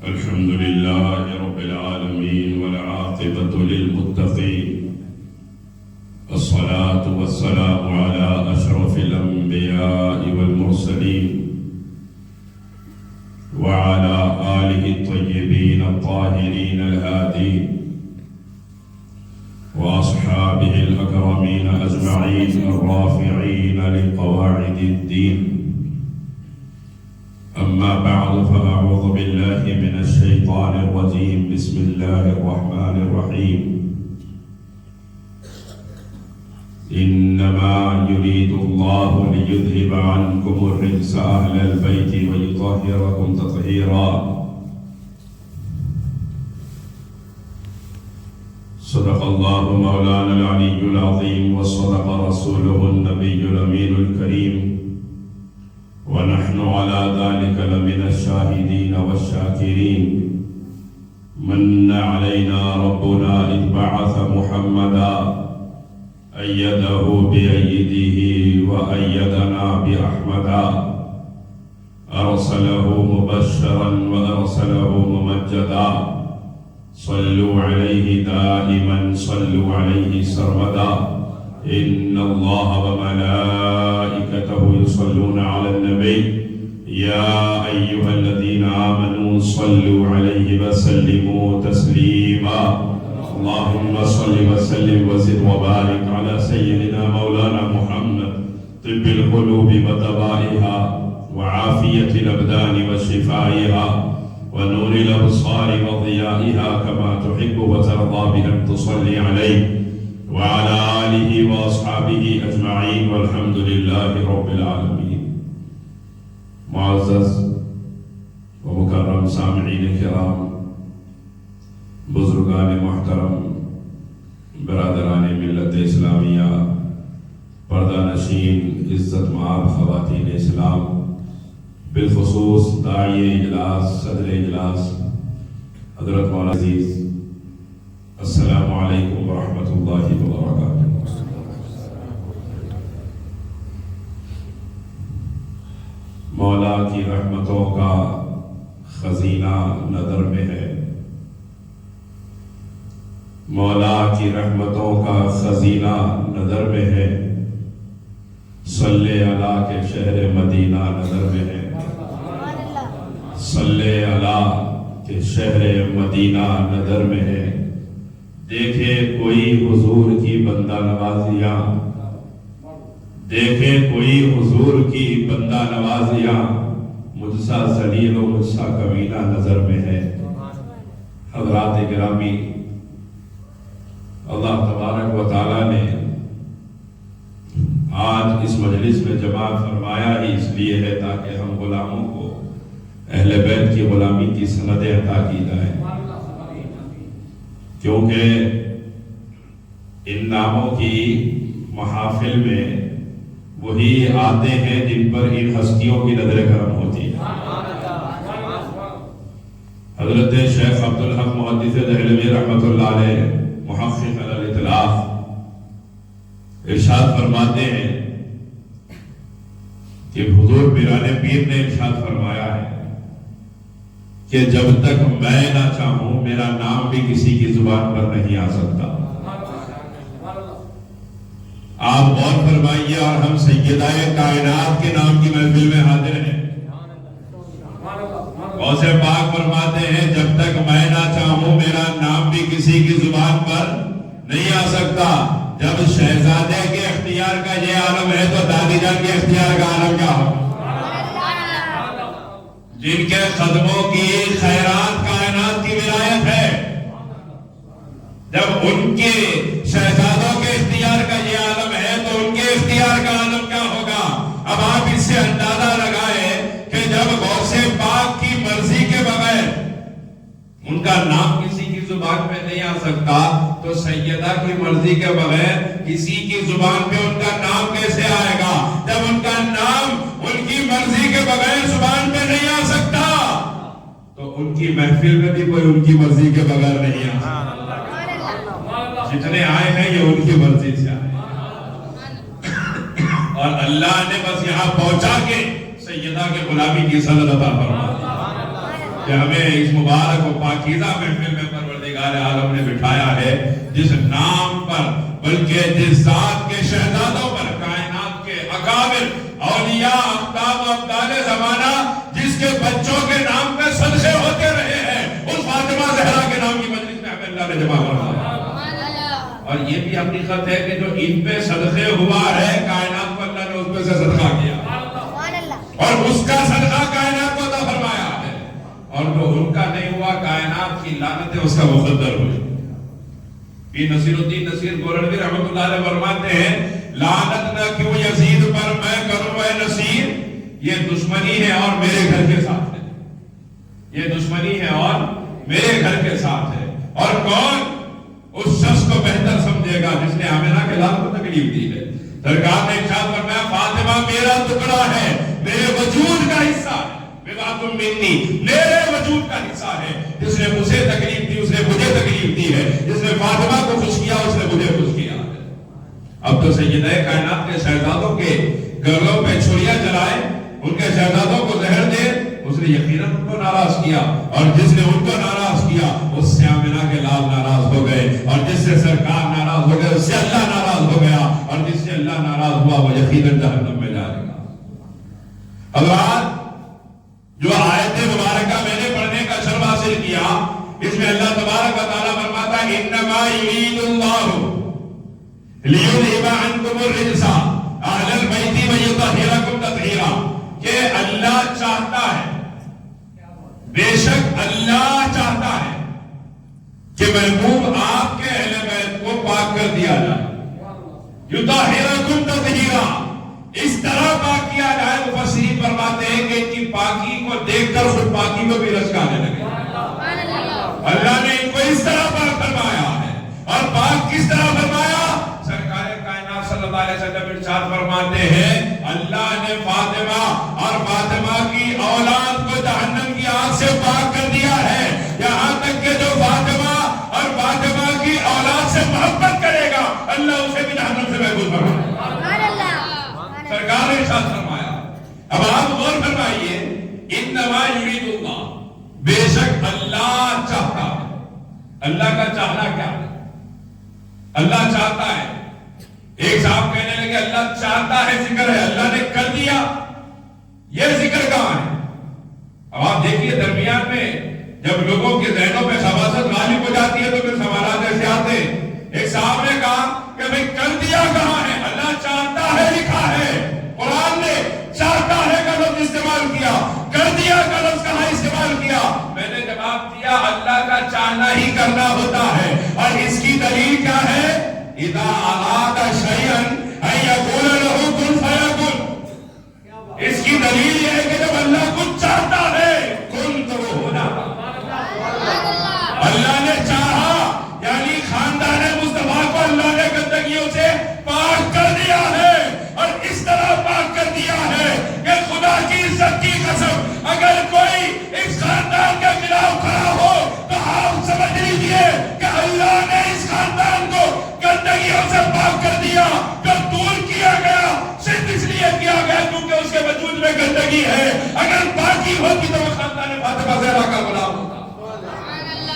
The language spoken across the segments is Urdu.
الحمد لله رب العالمين والعاقبة للمتقين، الصلاة والسلام على أشرف الأنبياء والمرسلين وعلى آله الطيبين الطاهرين الهادين وأصحابه الأكرمين أجمعين الرافعين لقواعد الدين. أما بعد فأعوذ بالله من الشيطان الرجيم. بسم الله الرحمن الرحيم. إنما يريد الله ليذهب عنكم الرجس أهل البيت ويطهركم تطهيرا. صدق الله مولانا العلي العظيم وصدق رسوله النبي الأمين الكريم، ونحن على ذلك لمن الشاهدين والشاكرين. من علينا ربنا إذ بعث محمدا أيده بأيده وأيدنا بأحمدا، أرسله مبشرا وأرسله ممجدا. صلوا عليه دائما صلوا عليه سرمدا. إن الله وملائكته يصلون على النبي يا أيها الذين آمنوا صلوا عليه وسلموا تسليما. اللهم صل وسلم وزد وبارك على سيدنا مولانا محمد، طب القلوب ودوائها وعافية الأبدان وشفائها ونور الأبصار وضيائها، كما تحب وترضى بأن تصلي عليه وعلى آله وأصحابه أجمعين، والحمد لله رب العالمين. معزز و مکرم سامعین کرام، بزرگان محترم، برادران ملت اسلامیہ، پردہ نشین، عزت مآب خواتین اسلام، بالخصوص داعی اجلاس، صدر اجلاس حضرت مولانا عزیز، السلام علیکم ورحمۃ اللہ وبرکاتہ۔ مولا کی رحمتوں کا خزینہ نظر میں ہے، مولا کی رحمتوں کا خزینہ نظر میں ہے، صلی اللہ کے شہر مدینہ نظر میں ہے، صلی اللہ کے شہر مدینہ نظر میں ہے۔ دیکھے کوئی حضور کی بندہ نوازیاں، دیکھے کوئی حضور کی بندہ نوازیاں، مجھ سا ذلیل و مجھ سا کمینہ نظر میں ہے۔ حضرات گرامی، اللہ تبارک و تعالیٰ نے آج اس مجلس میں جمع فرمایا ہی اس لیے ہے تاکہ ہم غلاموں کو اہل بیت کی غلامی کی سندیں عطا کی جائیں، کیونکہ ان ناموں کی محافل میں وہی آتے ہیں جن پر ان ہستیوں کی نظر کرم ہوتی ہے۔ حضرت شیخ عبدالحق محدث دہلوی رحمۃ اللہ علیہ، محقق علی الاطلاق، ارشاد فرماتے ہیں کہ حضور پیران پیر نے ارشاد فرمایا ہے کہ جب تک میں نہ چاہوں میرا نام بھی کسی کی زبان پر نہیں آ سکتا۔ آپ غور فرمائیے، اور ہم سیدہ کائنات کے نام کی محفل میں حاضر ہیں۔ غوث پاک فرماتے ہیں جب تک میں نہ چاہوں میرا نام بھی کسی کی زبان پر نہیں آ سکتا۔ جب شہزادے کے اختیار کا یہ عالم ہے تو دادی جان کے اختیار کا عالم کیا ہوگا؟ جن کے قدموں کی خیرات کائنات کی ولایت ہے، جب ان کے شہزادوں کے اختیار کا یہ عالم ہے تو ان کے اختیار کا عالم کیا ہوگا؟ اب آپ اس سے اندازہ لگائیں کہ جب غوث پاک کی مرضی کے بغیر ان کا نام کسی کی زبان پہ نہیں آ سکتا تو سیدہ کی مرضی کے بغیر کسی کی زبان پہ ان کا نام کیسے آئے گا؟ جب ان کا نام ان کی مرضی کے بغیر زبان پہ نہیں آ سکتا تو ان کی محفل میں بھی کوئی ان کی مرضی کے بغیر نہیں آ سکتا۔ جتنے آئے ہیں یہ ان کی مرضی سے آئے، اور اللہ نے بس یہاں پہنچا کے سیدہ کے غلامی کی سند عطا فرما دی۔ کہ ہمیں اس مبارک و پاکیزہ محفل میں پروردگار عالم نے بٹھایا ہے، جس نام پر بلکہ جس ذات کے شہزادوں پر کائنات کے اکابر اولیاء اقطاب و ابدال زمانہ جس کے بچوں کے نام پہ صدقے ہوتے رہے ہیں، اس فاطمہ زہرا کے نام کی مجلس میں ہمیں اللہ نے جمع فرمایا۔ اور یہ بھی حقیقت ہے کہ جو ان پہ صدقے ہوا ہے، کائنات کو اللہ نے اس پہ سے صدقہ کیا اور اس کا صدقہ کائنات کو عطا فرمایا ہے، اور جو ان کا نہیں ہوا، کائنات کی لعنت اس کا مقدر ہوئی۔ پیر نصیر الدین نصیر گورنوی رحمۃ اللہ علیہ فرماتے ہیں، لعنت نہ کیوں یزید پر میں کروں اے نصیر، یہ دشمنی ہے اور میرے گھر کے ساتھ ہے، یہ دشمنی ہے اور میرے گھر کے ساتھ ہے۔ اور کون اس شخص کو بہتر سمجھے گا جس نے آمنہ کے لال کو تکلیف دی ہے۔ سرکار نے ارشاد فرمایا، فاطمہ میرا ٹکڑا ہے، میرے وجود کا حصہ ہے، بضعۃ منی، میرے وجود کا حصہ ہے۔ جس نے مجھے تکلیف دی اس نے مجھے تکلیف دی ہے، جس نے فاطمہ کو خوش کیا اس نے مجھے خوش کیا ہے۔ اب تو سیدہ کائنات کے شہزادوں کے گردوں پہ چھریاں جلائے، ان کے شہزادوں کو زہر دے، اس نے یقیناً ان کو ناراض کیا، اور جس نے ان کو ناراض کیا اس سے آمنہ کے لال ناراض ہو گئے، اور جس سے سرکار ناراض ہو گئے اس سے اللہ ناراض ہو گیا، اور جس سے اللہ ناراض ہوا وہ یقیناً جہنم میں جائے گا۔ حضرات، جو آیت مبارکہ میں نے پڑھنے کا شرف حاصل کیا، اس میں اللہ تبارک و تعالیٰ فرماتا ہے، انما یرید اللہ لیذھب عنکم الرجس اہل البیت ویطہرکم تطہیرا، کہ اللہ چاہتا ہے، بے شک اللہ چاہتا ہے کہ محبوب آپ کے اہل بیت کو پاک کر دیا جائے، یطہرکم تطہیرا، اس طرح پاک کیا جائے۔ مفسرین فرماتے ہیں کہ ان کی پاکی کو دیکھ کر خود پاکی کو بھی رچکانے لگے۔ اللہ نے ان کو اس طرح پاک فرمایا ہے، اور پاک کس طرح فرمایا؟ سرکار کائنات صلی اللہ علیہ وسلم ارشاد فرماتے ہیں، اللہ نے فاطمہ اور فاطمہ کی اولاد کو جہنم کی آگ سے پاک کر دیا ہے، یہاں تک کہ جو فاطمہ اور فاطمہ کی اولاد سے محبت کرے گا اللہ اسے بھی جہنم سے محفوظ فرمائے گا۔ سرکار نے ارشاد فرمایا۔ اب آپ غور فرمائیے، انما یرید اللہ، بے شک اللہ چاہتا ہے۔ اللہ کا چاہنا کیا ہے؟ اللہ چاہتا ہے۔ ایک صاحب کہنے لگے اللہ چاہتا ہے ذکر ہے، اللہ نے کر دیا، یہ ذکر کہاں ہے؟ اب آپ دیکھیے درمیان میں جب لوگوں کے ذہنوں پہ خباثت غالب ہو جاتی ہے تو پھر سوالات ایسے آتے ہیں۔ ایک صاحب نے کہا کہ بھئی کر دیا کہاں ہے؟ اللہ چاہتا ہے لکھا ہے، قرآن نے چاہتا ہے کا لفظ استعمال کیا، کر دیا کا لفظ کہاں استعمال کیا؟ میں نے جواب دیا، اللہ کا چاہنا ہی کرنا ہوتا ہے، اور اس کی دلیل کیا ہے؟ اذا اراد شیئا ان یقول له کن فیکن، اس کی دلیل یہ ہے کہ جب اللہ کچھ چاہتا ہے کن تو وہ ہو جاتا۔ اللہ نے چاہا یعنی خاندان مصطفیٰ کو اللہ نے گندگیوں سے پاک کر دیا ہے، اور اس طرح پاک کر دیا ہے کہ خدا کی عزت کی قسم اگر کوئی اس خاندان کے خلاف کھڑا ہو تو آپ سمجھ لیجئے کہ اللہ نے اس خاندان کو گندگیوں سے پاک کر دیا۔ جو دور کیا گیا صرف اس لیے کیا گیا کیونکہ اس کے وجود میں گندگی ہے، اگر پاکی ہوتی تو وہ خاندان فاطمہ زہرا کا غلام ہوتا،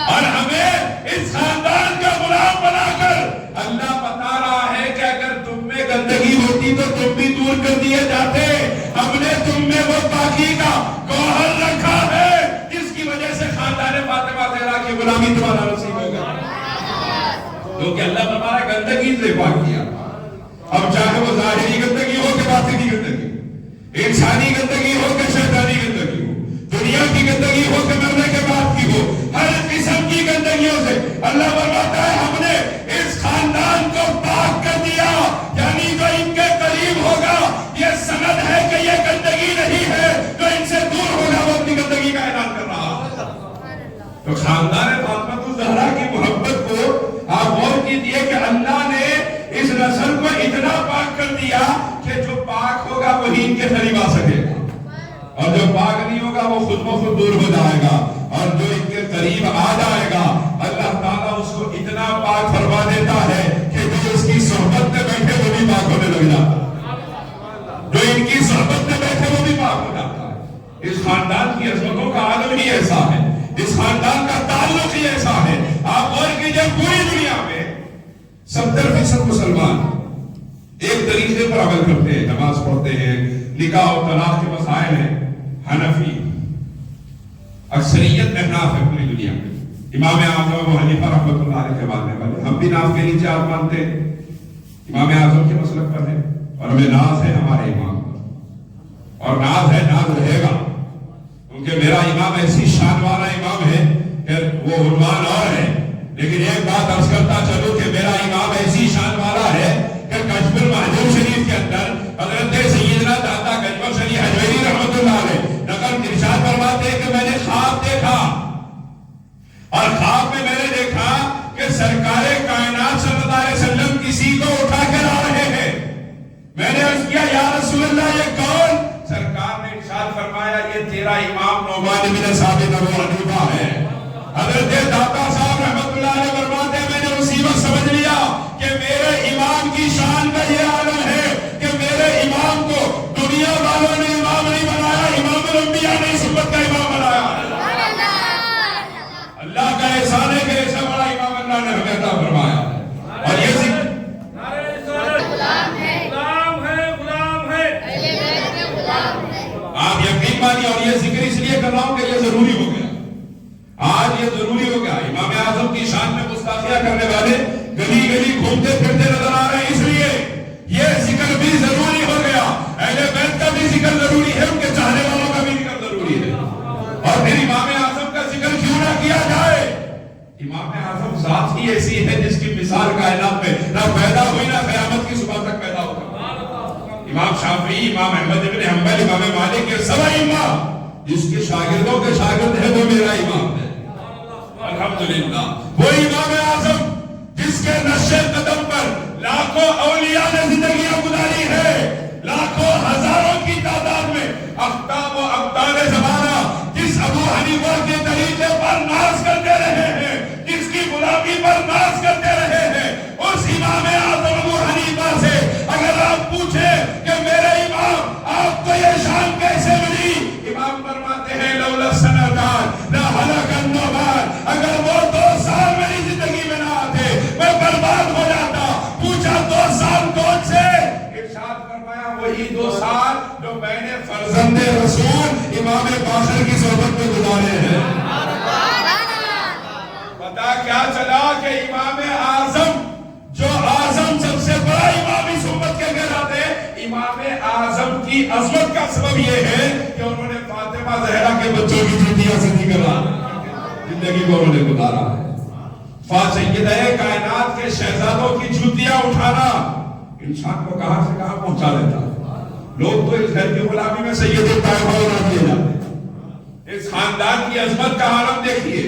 اور ہمیں اس خاندان کا غلام بنا کر اللہ بتا رہا ہے کہ اگر تم میں گندگی ہوتی تو تم بھی دور کر دیے جاتے، ہم نے تم میں وہ پاکی کا گوہر رکھا ہے جس کی وجہ سے خاندان فاطمہ زہرا کی غلامی تمہارا نصیب ہوگا، کیونکہ اللہ ہمارا گندگی سے پاک کیا۔ اب چاہے وہ ظاہری گندگی ہو کہ باطنی گندگی، انسانی گندگی ہو کہ شیطانی گندگی ہو، دنیا کی گندگی ہو کہ مرنے کے بعد کی ہو، ہر قسم کی گندگیوں سے اللہ فرماتا ہے ہم نے اس خاندان کو پاک کر دیا، یعنی جو ان کے قریب ہوگا یہ سند ہے کہ یہ گندگی نہیں ہے، جو ان سے دور ہوگا وہ اپنی گندگی کا اعلان کر رہا۔ تو خاندان فاطمہ زہرا کی محبت کو آپ غور کیجئے کہ اللہ نے اس نسل کو اتنا پاک کر دیا کہ جو پاک ہوگا وہی ان کے قریب آ سکے گا، اور جو پاک نہیں ہوگا وہ خود بخود دور ہو جائے گا، اور جو ان کے قریب آ جائے گا اللہ تعالیٰ اس کو اتنا پاک فرما دیتا ہے کہ جو اس کی صحبت میں بیٹھے وہ بھی پاک ہونے لگ جاتا ہے، جو ان کی صحبت میں بیٹھے وہ بھی پاک ہو جاتا ہے۔ اس خاندان کی عظمتوں کا عالم ہی ایسا ہے۔ اس خاندان کا تعلق ہی ایسا ہے. آپ غور کیجئے پوری دنیا میں 70% مسلمان ایک طریقے پر عمل کرتے ہیں, نماز پڑھتے ہیں, نکاح و طلاق کے مسائل ہیں. حنفی اکثریت احناف ہے پوری دنیا میں. امام اعظم ابو حنیفہ رحمۃ اللہ علیہ کے ماننے والے, ہم بھی ناف کے نیچے آپ مانتے ہیں, امام اعظم کے مسلک پر ہے, اور ہمیں ناز ہے ہمارے امام پر, اور ناز ہے, ناز رہے گا, کیونکہ میرا امام ایسی شان والا امام ہے کہ وہ عنوان اور ہے. لیکن ایک بات عرض کرتا چلو کہ میرا امام ایسی شان والا ہے کہ کشف المحجوب شریف کے اندر حضرت سیدنا داتا گنج بخش علی حجویری رحمۃ اللہ علیہ نقل ارشاد فرماتے ہیں کہ میں نے خواب دیکھا, اور خواب میں نے دیکھا کہ سرکار کائنات صلی اللہ علیہ وسلم کسی کو اٹھا کر آ رہے ہیں. میں نے عرض کیا یا رسول اللہ یہ کون؟ سرکار نے ارشاد فرمایا یہ تیرا امام نعمان بن ثابت ابو حنیفہ ہے. حضرت داتا صاحب رحمۃ اللہ علیہ فرماتے ہیں میں نے اسی وقت سمجھ لیا کہ میرے امام کی شان کا یہ عالم ہے کہ میرے امام کو دنیا والوں نے امام نہیں بنایا, امام الانبیاء نے اس امت کا امام بنایا. اللہ کا احسان ہے کہ ایسا بڑا امام اللہ نے ہمیں عطا فرمایا. اور یہ آپ یقین مانیے, اور یہ ذکر اس لیے کر رہا ہوں کہ یہ ضروری ہو گیا, آج یہ ضروری ہو گیا. امام اعظم کی شان میں گستاخیاں کرنے والے گلی گلی گھومتے پھرتے نظر آ رہے ہیں, اس لیے یہ ذکر بھی ضروری ہو گیا. اہل بیت کا بھی ذکر ضروری ہے, ان کے چاہنے والوں کا بھی ذکر ضروری ہے. اور پھر امام اعظم کا ذکر کیوں نہ کیا جائے؟ امام اعظم ذات ہی ایسی ہے جس کی مثال کائنات میں نہ پیدا ہوئی نہ قیامت کی صبح تک پیدا ہوگا. امام شافعی, امام احمد بن حنبل, امام مالک, یہ سب امام جس کے شاگردوں کے شاگرد ہے وہ میرا امام ہے. الحمدللہ وہ امام اعظم جس کے نقش قدم پر لاکھوں اولیاء نے زندگیاں گزاری ہے, لاکھوں ہزاروں کی تعداد میں اقطاب و اقطار زمانہ جس ابو حنیفہ کے طریقے پر ناز کرتے رہے ہیں, جس کی غلامی پر ناز کرتے رہے ہیں, اس امام اعظم ابو حنیفہ سے اگر آپ پوچھیں کہ میرے امام آپ کو یہ شان کیسے ملی, امام فرماتے ہیں لولا سنتان لا ہلاک النوبان, اگر وہ 2 سال میری زندگی میں نہ آتے میں برباد ہو جاتا. پوچھا 2 سال کون سے؟ ارشاد فرمایا وہی 2 سال جو میں نے فرزند رسول امام باقر کی صحبت میں گزارے ہیں. پتا کیا چلا کہ امام اعظم جو اعظم سب سے بڑا امام اس امت کے کہلاتے ہیں, امام اعظم کی عظمت کا سبب یہ ہے کہ انہوں نے فاطمہ زہرا کے بچوں کی جوتیاں سیدھی کرا زندگی کو انہوں نے گزارا ہے. سیدہ کائنات کے شہزادوں کی جوتیاں اٹھانا انسان کو کہاں سے کہاں پہنچا دیتا ہے. لوگ تو اس گھر کی غلامی میں سید طائفہ بنا دیے جاتے ہیں. اس خاندان کی عظمت کا عالم دیکھیے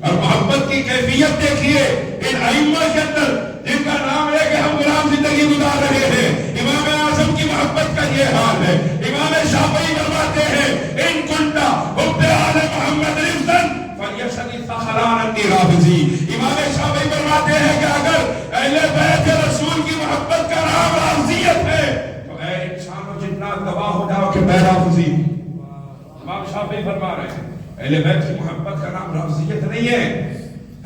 اور محبت کی کیفیت دیکھیے ان ائمہ کے اندر جن کا نام ہے کہ ہم غلام زندگی گزار رہے ہیں. امام اعظم کی محبت کا یہ حال ہے. امام شافعی فرماتے ہیں ان کنتا حب آل محمد رفضن فلیشد ثخران انی رافضی. امام شافعی فرماتے ہیں کہ اگر اہل بیت رسول کی محبت کا نام رافضیت ہے تو اے انسانوں جتنا گواہ ہو جاؤ کہ میں رافضی ہوں. امام شافعی فرما رہے ہیں اہل بیت کی محبت کا نام رافضیت نہیں ہے,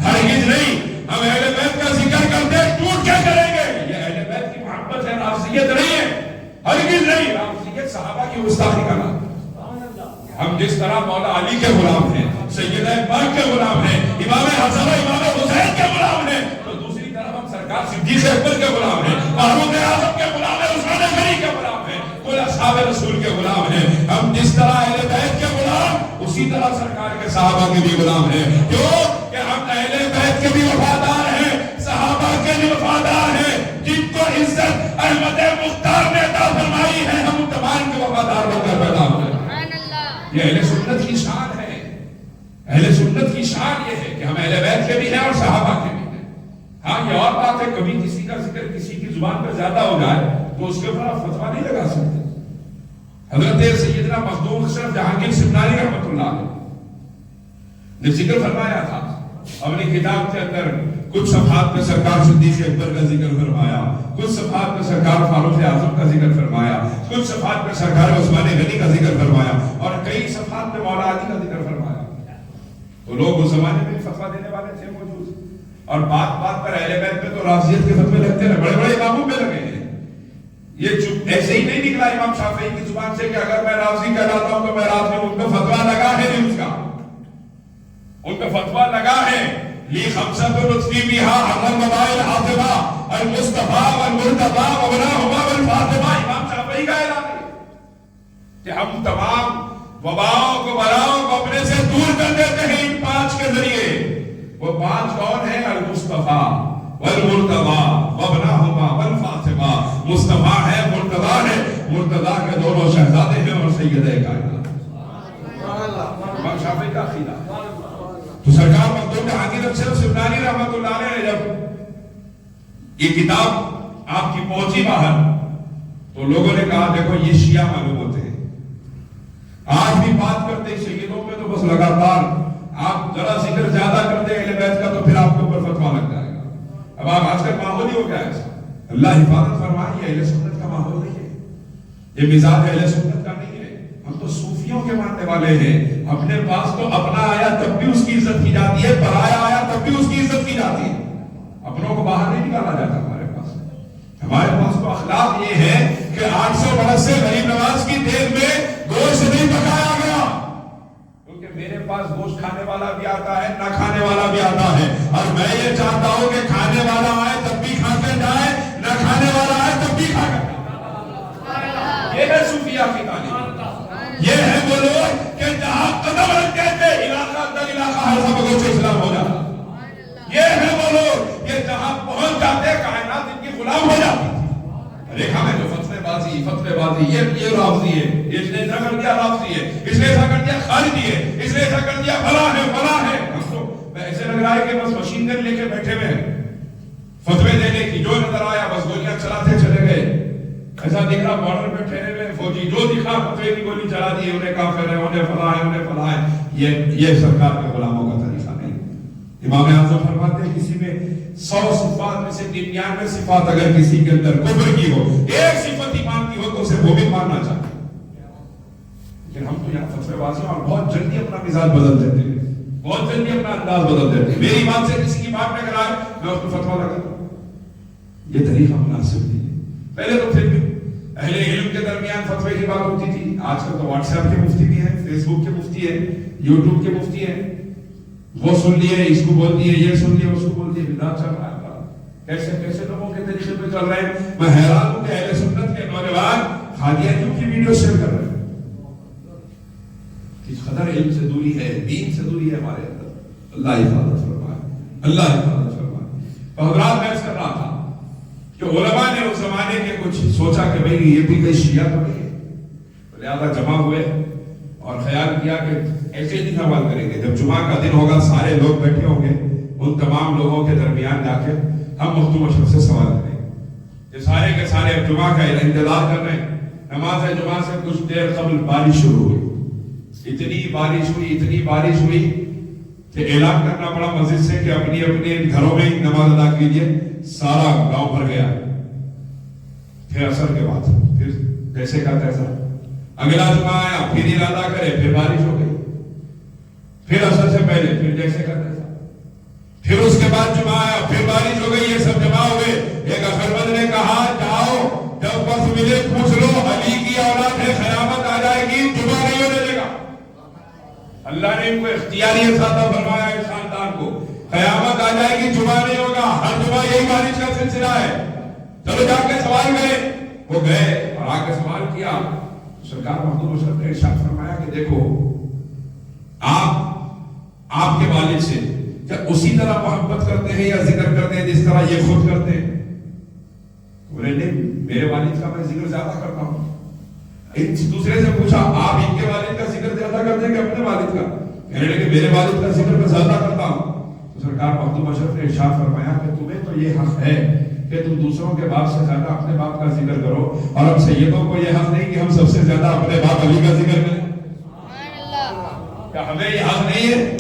ہرگز نہیں. ہم اہل بیت کا ذکر کرتے ٹوٹ کیا کریں گے, یہ اہل بیت کی محبت ہے, رافضیت نہیں ہے, ہرگز نہیں. رافضیت صحابہ کی گستاخی کا نام. ہم جس طرح مولا علی کے غلام ہیں, سیدہ پاک کے غلام ہیں, امام حسن و امام حسین کے غلام ہیں, تو دوسری طرف ہم سرکار صدیق اکبر کے غلام ہیں, فاروق اعظم کے غلام ہیں, عثمان غنی کے غلام ہیں, کل اصحاب رسول کے غلام ہیں. ہم جس طرح اہل بیت کے غلام اسی طرح سرکار کے صحابہ کے بھی غلام ہیں. کیوں کہ ہم اہل بیت کے بھی وفادار ہیں, صحابہ کے بھی وفادار ہیں. جن کو عزت احمد مختار نے عطا فرمائی ہے ہم تمام کے وفادار ہو کر پیدا ہوئے. یہ اہل سنت کی شان ہے. اہل سنت کی شان یہ ہے کہ ہم اہل بیت کے بھی ہیں اور صحابہ کے بھی ہیں. ہاں یہ اور بات ہے کبھی کسی کا ذکر کسی کی زبان پر زیادہ ہو جائے تو اس کے اوپر آپ فتویٰ نہیں لگا سکتے. حضرت سیدنا مخدوم اشرف جہانگیر سمنانی رحمۃ اللہ علیہ نے ذکر فرمایا تھا اپنی کتاب کے اندر. کچھ صفحات میں سرکار صدیق اکبر کا ذکر فرمایا, کچھ صفحات میں سرکار فاروق اعظم کا ذکر فرمایا, کچھ صفحات میں سرکار عثمان غنی کا ذکر فرمایا, اور کئی صفحات میں مولا علی کا ذکر فرمایا. تو لوگ اس زمانے میں فتویٰ دینے والے تھے موجود، اور بات بات پر اہل بیت پہ تو رافضیت کے فتوے لگتے رہے، بڑے بڑے اماموں پہ لگے ہیں۔ یہ ایسے ہی نہیں نکلا امام شافعی کی زبان سے کہ اگر میں رافضی کہلاتا ہوں تو میں رافضی ہوں، ان پہ فتویٰ لگا ہے نیوز کا، ان پہ فتویٰ لگا ہے۔ لی خمسۃ لطفی بہا حرم مبائل حاطبہ المصطفیٰ والمرتضیٰ وابناہما والفاطمہ، امام شافعی کا اعلان ہے کہ ہم تمام وباؤں کو بلاؤں کو اپنے سے دور کر دیتے ہیں ان 5 کے ذریعے۔ وہ 5 کون ہیں؟ المصطفیٰ والمرتضیٰ وابناہما والفاطمہ، مصطفیٰ ہے، مرتضیٰ ہے، مرتضیٰ کے دونوں شہزادے ہیں اور سید کائنات، امام شافعی کا عقیدہ۔ تو سرکار مخدوم جہانگیر اشرف سمنانی رحمۃ اللہ علیہ نے جب یہ کتاب آپ کی پہنچی باہر تو لوگوں نے کہا دیکھو یہ شیعہ معلوم ہوتے ہیں، آج بھی بات کرتے ہیں شہیدوں پہ تو بس لگاتار آپ ذرا ذکر زیادہ کرتے ہیں اہل بیت کا تو پھر آپ کے اوپر فتویٰ لگ جائے گا۔ اب آپ آج کل ماحول ہی ہو گیا ایسا، اللہ حفاظت فرمائے، یہ اہل سنت کا ماحول نہیں ہے، یہ مزاج اہل سنت کا نہیں ہے۔ ہم تو صوفیوں کے ماننے والے ہیں، اپنے پاس تو اپنا آیا تب بھی اس کی عزت کی جاتی ہے، پرایا آیا تب بھی اس کی عزت کی جاتی ہے، اپنوں کو باہر نہیں نکالا جاتا۔ ہمارے پاس تو اخلاق یہ ہے کہ 800 برس سے غریب نواز کی دیر میں گوشت نہیں پکایا گیا، کیونکہ میرے پاس گوشت کھانے والا بھی آتا ہے، نہ کھانے والا بھی آتا ہے، اور میں یہ چاہتا ہوں کہ کھانے والا آئے تب بھی کھا کے جائے، نہ کھانے والا آئے تب بھی کھا کے جائے۔ یہ ہے صوفیہ کی تعلیم، یہ ہے وہ لوگ کہ جہاں قدم رکھتے تھے علاقہ در علاقہ ہر سب سے اسلام ہو جاتا، یہ ہے وہ لوگ کہ جہاں پہنچ جاتے کائنات ان کی غلام ہو جاتی تھی۔ دیکھا میں جو فتوے بازی یہ رافضی ہے، اس نے ایسا کر دیا رافضی ہے، اس نے ایسا کر دیا خارجی ہے، اس نے ایسا کر دیا فلاں ہے۔ ہم تو ایسے لگ رہا ہے کہ بس مشین گن لے کے بیٹھے ہوئے ہیں فتوے دینے کی، جو نظر آیا بس گولیاں چلاتے چلے گئے، ایسا دکھ رہا بارڈر پہ ٹھہرے ہوئے فوجی، جو دکھا فتوے کی گولی چلا دی، انہیں کافر ہے، انہیں فلاں ہے۔ یہ سرکار کے غلاموں کا طریقہ نہیں۔ امام اعظم فرماتے ہیں کسی میں 100 صفات میں سے 99 صفات اگر کسی کے اندر کفر کی ہو، ایک صفت ایمان کی ہو تو اسے وہ بھی ماننا چاہتے ہیں۔ لیکن ہم تو یہاں فتوے بازی اور بہت جلدی اپنا مزاج بدل دیتے ہیں، بہت جلدی اپنا انداز بدل دیتے ہیں۔ میری بات سے کسی کی بات نہ کرائے میں اس کو فتویٰ لگاتا ہوں، یہ طریقہ مناسب نہیں ہے۔ پہلے تو پھر بھی اہل علم کے درمیان فتوے کی بات ہوتی تھی، آج کل تو واٹس ایپ کے مفتی بھی ہیں، فیس بک کے مفتی ہیں، یوٹیوب کے مفتی ہیں، وہ سن لیے اس کو بول دیے، یہ سن لیے اس کو بول دیے، بدعت چل رہا ہے۔ کیسے لوگوں کے طریقے پہ چل رہے ہیں۔ میں حیران ہوں کہ اہل سنت کے نوجوان قادیانیوں کی ویڈیو شیئر کر رہے ہیں۔ کس قدر علم سے دوری ہے، دین سے دوری ہے ہمارے اندر۔ اللہ حفاظت فرمائے، اللہ حفاظت فرمائے۔ حضرات میں عرض کر رہا تھا کہ علماء نے اس زمانے کے کچھ سوچا کہ بھئی یہ بھی کوئی شیعہ تو نہیں ہے، لہذا جمع ہوئے اور خیال کیا کہ ایسے دن عمل کریں گے، جب جمعہ کا دن ہوگا سارے لوگ بیٹھے ہوں گے، ان تمام لوگوں کے درمیان جا کے ہم مخدوم اشرف سے سوال کریں گے۔ یہ سارے کے سارے اب جمعہ کا انتظار کر رہے ہیں۔ نماز جمعہ سے کچھ دیر قبل بارش شروع ہوئی، اتنی بارش ہوئی کہ اعلان کرنا پڑا مسجد سے کہ اپنی اپنے گھروں میں نماز ادا کیجیے۔ سارا گاؤں بھر گیا۔ پھر عصر کے بعد پھر جیسے کا تیسا اگلا جمعہ آیا، پھر ارادہ کرے، پھر بارش ہو گئی، پھر عصر سے پہلے پھر جیسے کا تیسا، پھر اس کے بعد جمعہ آیا، پھر بارش ہو گئی، یہ سب جمع ہوئے۔ ایک اخرمند نے کہا جاؤ جب وقت ملے پوچھ لو، علی کی اولاد ہے، قیامت آ جائے گی، جمعہ نہیں ہونے دے گا۔ اللہ نے ان کو اختیاری عطا فرمایا اس خاندان کو، قیامت آ جائے گی، جمعہ نہیں ہوگا، ہر جمعہ یہی بارش کا سلسلہ ہے، چلو جا کے سوال کریں۔ وہ گئے اور آ کے سوال کیا، سرکار مخدوم اشرف نے ارشاد فرمایا کہ دیکھو آپ کے والد سے کیا اسی طرح محبت کرتے ہیں یا ذکر کرتے ہیں جس طرح یہ خود کرتے ہیں؟ بولے نہیں، میرے والد کا میں ذکر زیادہ کرتا ہوں۔ دوسرے سے پوچھا آپ ان کے والد کا ذکر زیادہ کرتے ہیں کہ اپنے والد کا؟ کہنے لگے میرے والد کا ذکر میں زیادہ کرتا ہوں۔ تو سرکار مخدوم اشرف نے ارشاد فرمایا کہ تمہیں تو یہ حق ہے کہ تم دوسروں کے باپ سے زیادہ اپنے باپ کا ذکر کرو، اور ہم سیدوں کو یہ حق نہیں کہ ہم سب سے زیادہ اپنے باپ علی کا ذکر کریں۔ کیا ہمیں یہ حق نہیں ہے؟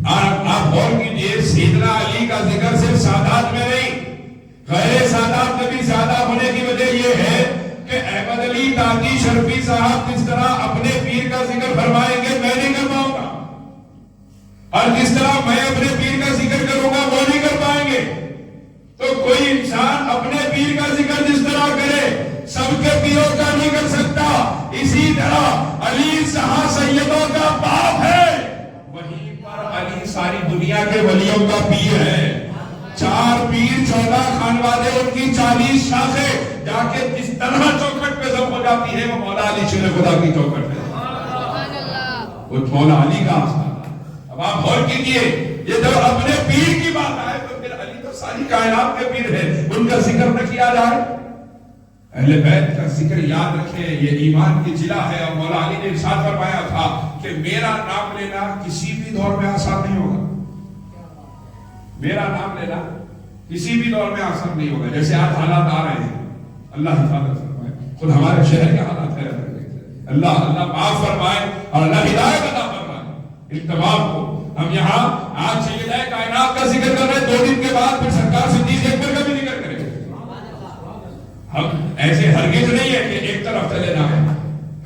آپ غور کیجئے، سیدنا علی کا ذکر صرف سادات میں نہیں، غیر سادات میں بھی زیادہ ہونے کی وجہ یہ ہے کہ احمد علی تاجی شرفی صاحب کس طرح اپنے پیر کا ذکر فرمائیں گے میں نہیں کر پاؤں گا۔ اور جس طرح میں اپنے پیر کا ذکر کروں گا وہ نہیں کر پائیں گے. تو کوئی انسان اپنے پیر کا ذکر جس طرح کرے سب کے پیروں کا نہیں کر سکتا. اسی طرح علی سیدوں کا باپ ہے، وہیں پر علی ساری دنیا کے ولیوں کا پیر ہے. 4 پیر 14 خانوادے ان کی 40 شاخیں، جا کے جس طرح چوکھٹ پہ سب ہو جاتی ہے وہ مولا علی شیر خدا کی چوکھٹ ہے، وہ مولا علی کا آستانہ. اب آپ غور کیجئے، یہ جب اپنے پیر کی بات آئے تو پھر علی تو ساری کائنات کے پیر ہے، ان کا ذکر نہ کیا جائے. اہل بیت کا ذکر یاد رکھیں، یہ ایمان کی جلا ہے. اور مولا علی نے ارشاد فرمایا تھا کہ میرا نام لینا کسی بھی دور میں آسان نہیں ہوگا. میرا نام لینا کسی بھی دور میں آسان نہیں ہوگا. جیسے آج حالات آ رہے ہیں، اللہ حفاظت فرمائے. خود ہمارے شہر کے حالات ہے، اللہ معاف فرمائے اور اللہ ہدایت عطا فرمائے ان تمام کو. ہم یہاں آج سیدہ کائنات کا ذکر کر رہے ہیں، 2 دن کے بعد پھر سرکار صدیق اکبر کا بھی ذکر کریں. ہم ایسے ہرگز نہیں ہے کہ ایک طرف چلے نہ ہیں.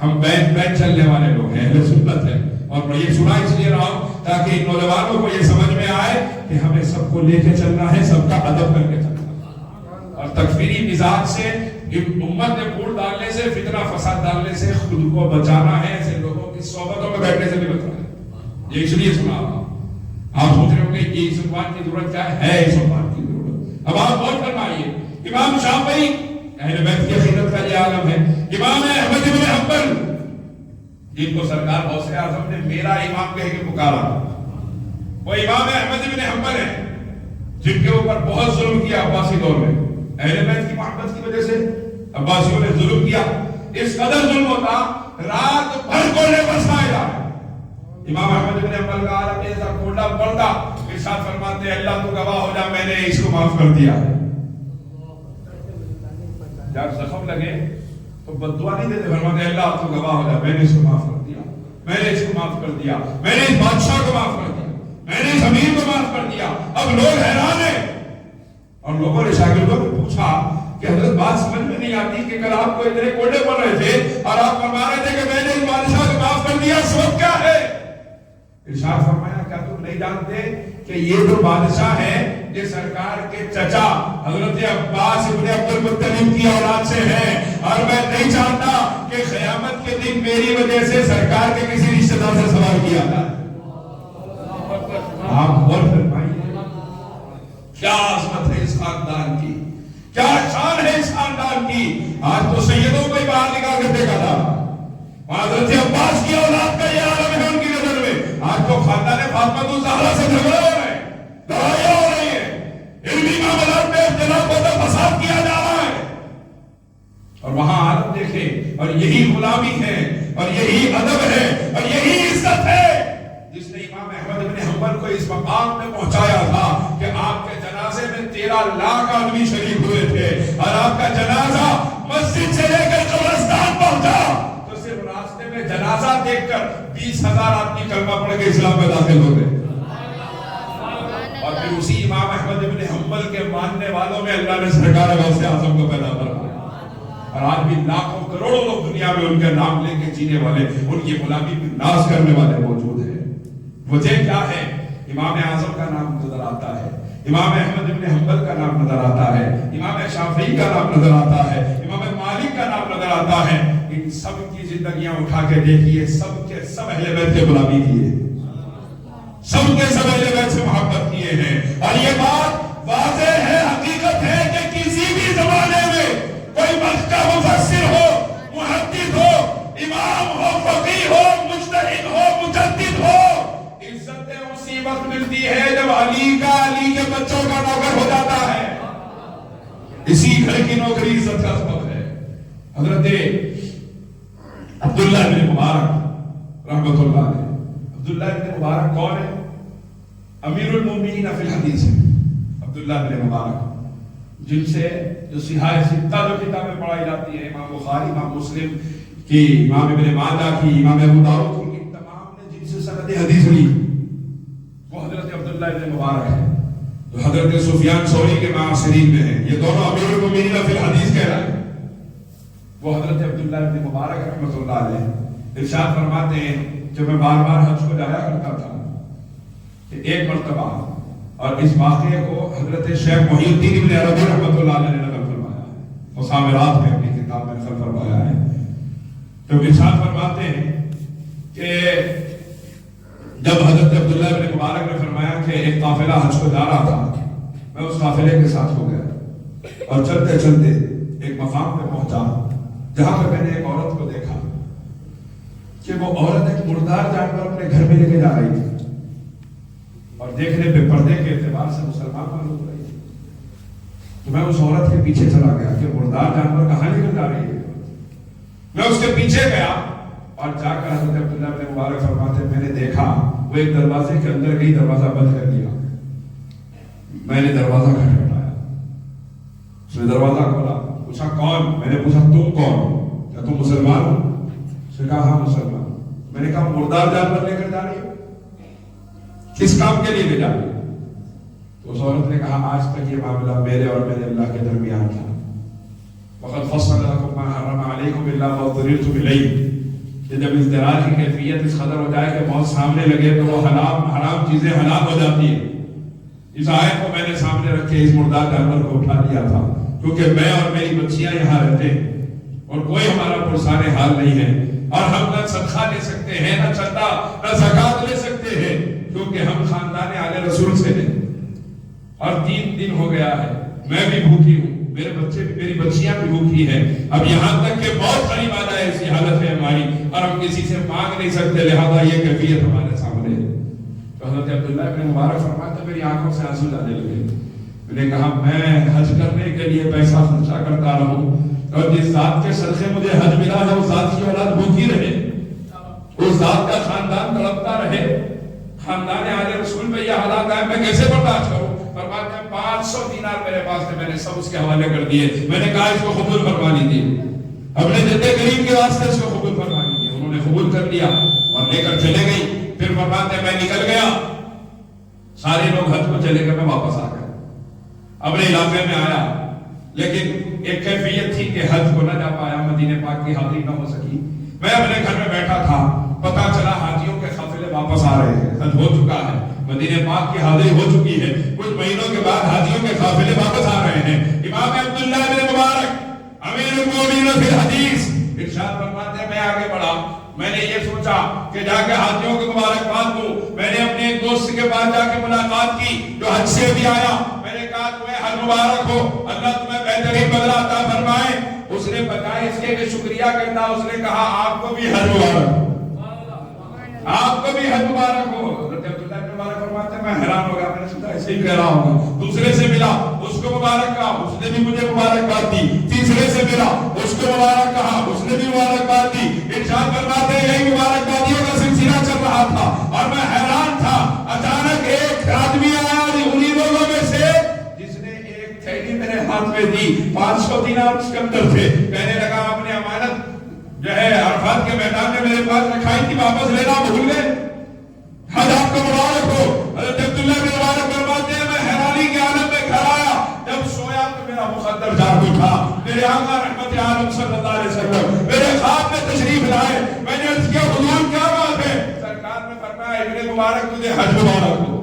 ہم بین چلنے والے لوگ ہیں، اہل سنت ہے. اور میں یہ سنا اس لیے رہا ہوں تاکہ ان نوجوانوں کو یہ سمجھ میں آئے کہ ہمیں سب کو لے کے چلنا ہے، سب کا ادب کر کے چلنا ہے. اور تکفیری مزاج سے امت میں پھوٹ ڈالنے سے، فتنہ فساد ڈالنے سے خود کو بچانا ہے. ایسے لوگوں کی صحبتوں میں بیٹھنے سے بھی بچانا ہے. یہ اس لیے سنا رہا ہوں. آپ سوچ رہے ہو کہ یہ اس عنوان کی ضرورت کیا ہے؟ اس عنوان کی ضرورت. اب آپ غور فرمائیے، امام شافعی اہل بیت کی عقیدت کا یہ عالم ہے. امام احمد بن حنبل جن کو سرکار غوث اعظم نے میرا امام کہہ کے پکارا، وہ امام احمد بن حنبل ہیں جن کے اوپر بہت ظلم کیا عباسی دور میں. اہل بیت کی محبت کی وجہ سے عباسیوں نے ظلم کیا. اس قدر ظلم ہوتا رات بھر کولے برسائے جا رہے. امام احمد بن حنبل کا عالم ایسا کھولنا پڑتا، ارشاد فرماتے ہیں اللہ تو گواہ ہو جا میں نے اس کو معاف کر دیا. جب زخم لگے تو بددعا نہیں دیتے، فرماتے اللہ تو گواہ ہو جا میں نے اس کو معاف کر دیا، میں نے اس کو معاف کر دیا، میں نے اس بادشاہ کو معاف کر دیا، میں نے اس امیر کو معاف کر دیا. اب لوگ حیران ہیں اور لوگوں نے شاگردوں کو پوچھا کہ حضرت بات سمجھ میں نہیں آتی کہ کل آپ کو اتنے کوڑے پڑ رہے تھے اور آپ فرما رہے تھے کہ میں نے اس بادشاہ کو معاف کر دیا، سبب کیا ہے؟ ارشاد فرمایا کیا تم نہیں جانتے کہ یہ جو بادشاہ ہے یہ سرکار کے چچا حضرت عباس ابن عبد المطلب کی اولاد سے ہے، اور میں نہیں چاہتا کہ قیامت کے دن میری وجہ سے سرکار کے کسی رشتہ دار سے سوال کیا جائے. آپ غور فرمائیے کیا عظمت ہے اس خاندان کی، کیا شان ہے اس خاندان کی. آج تو سیدوں کو ہی باہر نکال کر دیکھا تھا، حضرت عباس کی اولاد کا یہ عالم ہے ان کی نظر میں. آج تو خاندان فاطمہ الزہرا سے جھگڑے ہو رہے ہیں، لڑائیاں ہو رہی ہیں، علمی معاملات میں اختلاف و فساد کیا جا رہا ہے. اور وہاں عالم دیکھیں، اور یہی غلامی ہے اور یہی ادب ہے اور یہی عزت ہے جس نے امام احمد بن حنبل کو اس مقام میں پہنچایا تھا کہ آپ کے جنازے میں 13 لاکھ آدمی شریک ہوئے تھے اور آپ کا جنازہ مسجد سے لے کر قبرستان پہنچا تو صرف راستے میں جنازہ دیکھ کر 20,000 آدمی کلمہ پڑھ کے اسلام میں داخل ہو گئے. اور پھر اسی امام احمد بن حنبل کے ماننے والوں میں اللہ نے سرکار غوث اعظم کو پیدا فرمایا. اور آج بھی لاکھوں کروڑوں لوگ دنیا میں ان کا نام لے کے جینے والے، ان کی غلامی پہ ناز کرنے والے موجود ہیں. وجہ کیا ہے؟ امام اعظم کا نام نظر آتا ہے، امام احمد بن حنبل کا نام نظر آتا ہے، امام شافعی کا نام نظر آتا ہے، امام مالک کا نام نظر آتا ہے. ان سب کی زندگیاں اٹھا کے دیکھیے، سب کے سب اہل بیت کے غلامی کیے، سب کے سب اہل بیت سے محبت کیے ہیں. اور یہ بات واضح ہے، حقیقت ہے کہ کسی بھی زمانے میں کوئی مکہ مفسر ہو، محدث ہو، امام ہو، فقیہ ہو، مجتہد ہو، مجدد ہو، عزتیں اسی وقت ملتی ہے جب علی کا علی کے بچوں کا نوکر ہو جاتا ہے. اسی گھر کی نوکری عزت کا سبب ہے. حضرت عبداللہ بن مبارک رحمت اللہ علیہ. عبداللہ بن مبارک کون ہے؟ امیر المومنین فی الحدیث ہے عبداللہ بن مبارک، جن سے جو صحاح ستہ جو کتابیں پڑھائی جاتی ہیں، امام بخاری، امام مسلم کی، امام ابن ماجہ کی، امام ابو داؤد کی، تمام نے جن سے سند حدیث لی وہ حضرت عبداللہ بن مبارک ہے، جو حضرت سفیان ثوری کے معاصرین میں ہیں. یہ دونوں امیر المومنین فی الحدیث کہہ رہے ہیں. وہ حضرت عبداللہ بن مبارک رحمۃ اللہ علیہ ارشاد فرماتے ہیں کہ میں بار بار حج کو جایا کرتا تھا کہ ایک مرتبہ، اور اس واقعے کو حضرت شیخ محی الدین ابن عربی رحمۃ اللہ علیہ نے نقل فرمایا ہے، مسامرات میں اپنی کتاب میں نقل فرمایا ہے، تو ارشاد فرماتے ہیں کہ جب حضرت عبداللہ ابن مبارک نے فرمایا کہ ایک قافلہ حج کو جا رہا تھا، میں اس قافلے کے ساتھ ہو گیا اور چلتے چلتے ایک مقام پہ پہنچا جہاں پہ میں نے ایک عورت کو دیکھا کہ وہ عورت ایک مردار جانور اپنے گھر میں لے کے جا رہی تھی، اور دیکھنے پہ پردے کے اعتبار سے مسلمان معلوم ہو رہی تھی۔ تو میں اس عورت کے پیچھے چلا گیا کہ مردار جانور کہاں لے کے جا رہی ہے۔ میں اس کے پیچھے گیا اور جا کر حضرت عبداللہ بن مبارک فرماتے میں نے دیکھا وہ ایک دروازے کے اندر گئی، دروازہ بند کر دیا۔ میں نے دروازہ کھٹکھٹایا، اس نے دروازہ کھولا، پوچھا کون؟ میں نے پوچھا تم کون؟ کیا تم مسلمان ہو؟ اس نے کہا ہاں مسلمان۔ میں نے کہا مردار جانور لے کر جا رہی ہو، کس کام کے لیے لے جا رہی ہو؟ تو اس عورت نے کہا آج تک یہ معاملہ میرے اور میرے اللہ کے درمیان تھا، وقد فصل لكم ما حرم عليكم الا ما اضطررتم اليه، کہ جب اضطرار کی کیفیت اس قدر ہو جائے کہ موت سامنے لگے تو وہ حرام چیزیں حلال ہو جاتی ہیں۔ اس آیت کو میں نے سامنے رکھ کے اس مردار جانور کو اٹھا لیا تھا، کیونکہ میں اور میری بچیاں یہاں رہتے ہیں اور کوئی ہمارا پرسان حال نہیں ہے، اور ہم نہ صدقہ لے سکتے ہیں، نہ چندہ، نہ زکات لے سکتے ہیں، کیونکہ ہم خاندان آل رسول سے ہیں، اور 3 دن ہو گیا ہے، میں بھی بھوکی ہوں، میرے بچے بھی، میری بچیاں بھی بھوکی ہیں، اب یہاں تک کہ بہت قریب آ جائے ایسی حالت ہے ہماری، اور ہم کسی سے مانگ نہیں سکتے، لہذا یہ کیفیت ہمارے سامنے ہے۔ تو حضرت عبداللہ بن مبارک فرماتے میری آنکھوں سے آنسو جانے لگے۔ میں نے کہا میں حج کرنے کے لیے پیسہ خرچہ کرتا رہوں، اور جس ذات کے صدقے مجھے حج ملا ہے اس ذات کی اولاد بھوکی رہے، اس ذات کا خاندان تڑپتا رہے، خاندان آل رسول میں یہ حالات آئے، میں کیسے برداشت کروں؟ فرماتے ہیں 500 دینار میرے پاس تھے، میں نے سب اس کے حوالے کر دیے، میں نے کہا اس کو قبول فرما لیجیے، اپنے جد کریم کے واسطے اس کو قبول فرما لیجیے۔ انہوں نے قبول کر لیا اور لے کر چلے گئی۔ پھر فرماتے ہیں میں نکل گیا، سارے لوگ حج کو چلے گئے، میں واپس آ گیا، اپنے علاقے میں آیا، لیکن ایک کیفیت تھی کہ حج کو نہ جا پایا، مدینے پاک کی حاضری نہ ہو سکی۔ میں اپنے گھر میں بیٹھا تھا، پتا چلا حاجیوں کے قافلے واپس آ رہے ہیں، حج ہو چکا ہے، مدینے پاک کی حاضری ہو چکی ہے، کچھ مہینوں کے بعد حاجیوں کے قافلے واپس آ رہے ہیں۔ امام عبداللہ بن مبارک امیر المومنین فی الحدیث ارشاد فرماتے ہیں میں آگے بڑھا، میں نے یہ سوچا کہ جا کے حاجیوں کو مبارکباد دوں۔ میں نے اپنے ایک دوست کے پاس جا کے ملاقات کی جو حج سے بھی آیا، میں نے کہا تمہیں حج مبارک ہو، اللہ تمہیں بہترین بدلہ عطا فرمائے۔ اس نے بتایا اس کے شکریہ کہتا، اس نے کہا آپ کو بھی حج مبارک، آپ کو بھی حج مبارک ہو۔ حضرت عبداللہ بن مبارک فرماتے ہیں میں حیران ہو گیا، میں نے سوچا ایسے ہی کہہ رہا ہوں۔ دوسرے سے ملا، اس کو مبارک کہا، اس نے بھی مجھے مبارکباد دی۔ تیسرے سے ملا، اس کو مبارک کہا، اس نے بھی مبارکباد دی۔ ارشاد فرماتے ہیں یہی مبارکبادیوں کا سلسلہ چل رہا تھا اور میں حیران تھا۔ اچانک ایک آدمی آیا انہیں لوگوں میں سے جس نے ایک تھیلی میرے ہاتھ میں دی، 500 دینار اس کے اندر تھے۔ کہنے لگا اپنی امانت جو ہے عرفات کے میدان میں میرے پاس رکھائی تھی، واپس لینا بھول گئے، حج آپ کو مبارک ہو۔ حضرت عبداللہ بن مبارک فرماتے ہیں میں حیرانی کے عالم میں گھر آیا، جب سویا تو میرا مقدر جاگ اٹھا، میرے آقا رحمت عالم صلی اللہ علیہ وسلم میرے خواب میں تشریف لائے۔ میں نے عرض کیا حضور کیا بات ہے؟ سرکار نے فرمایا ابن مبارک تجھے حج مبارک ہو،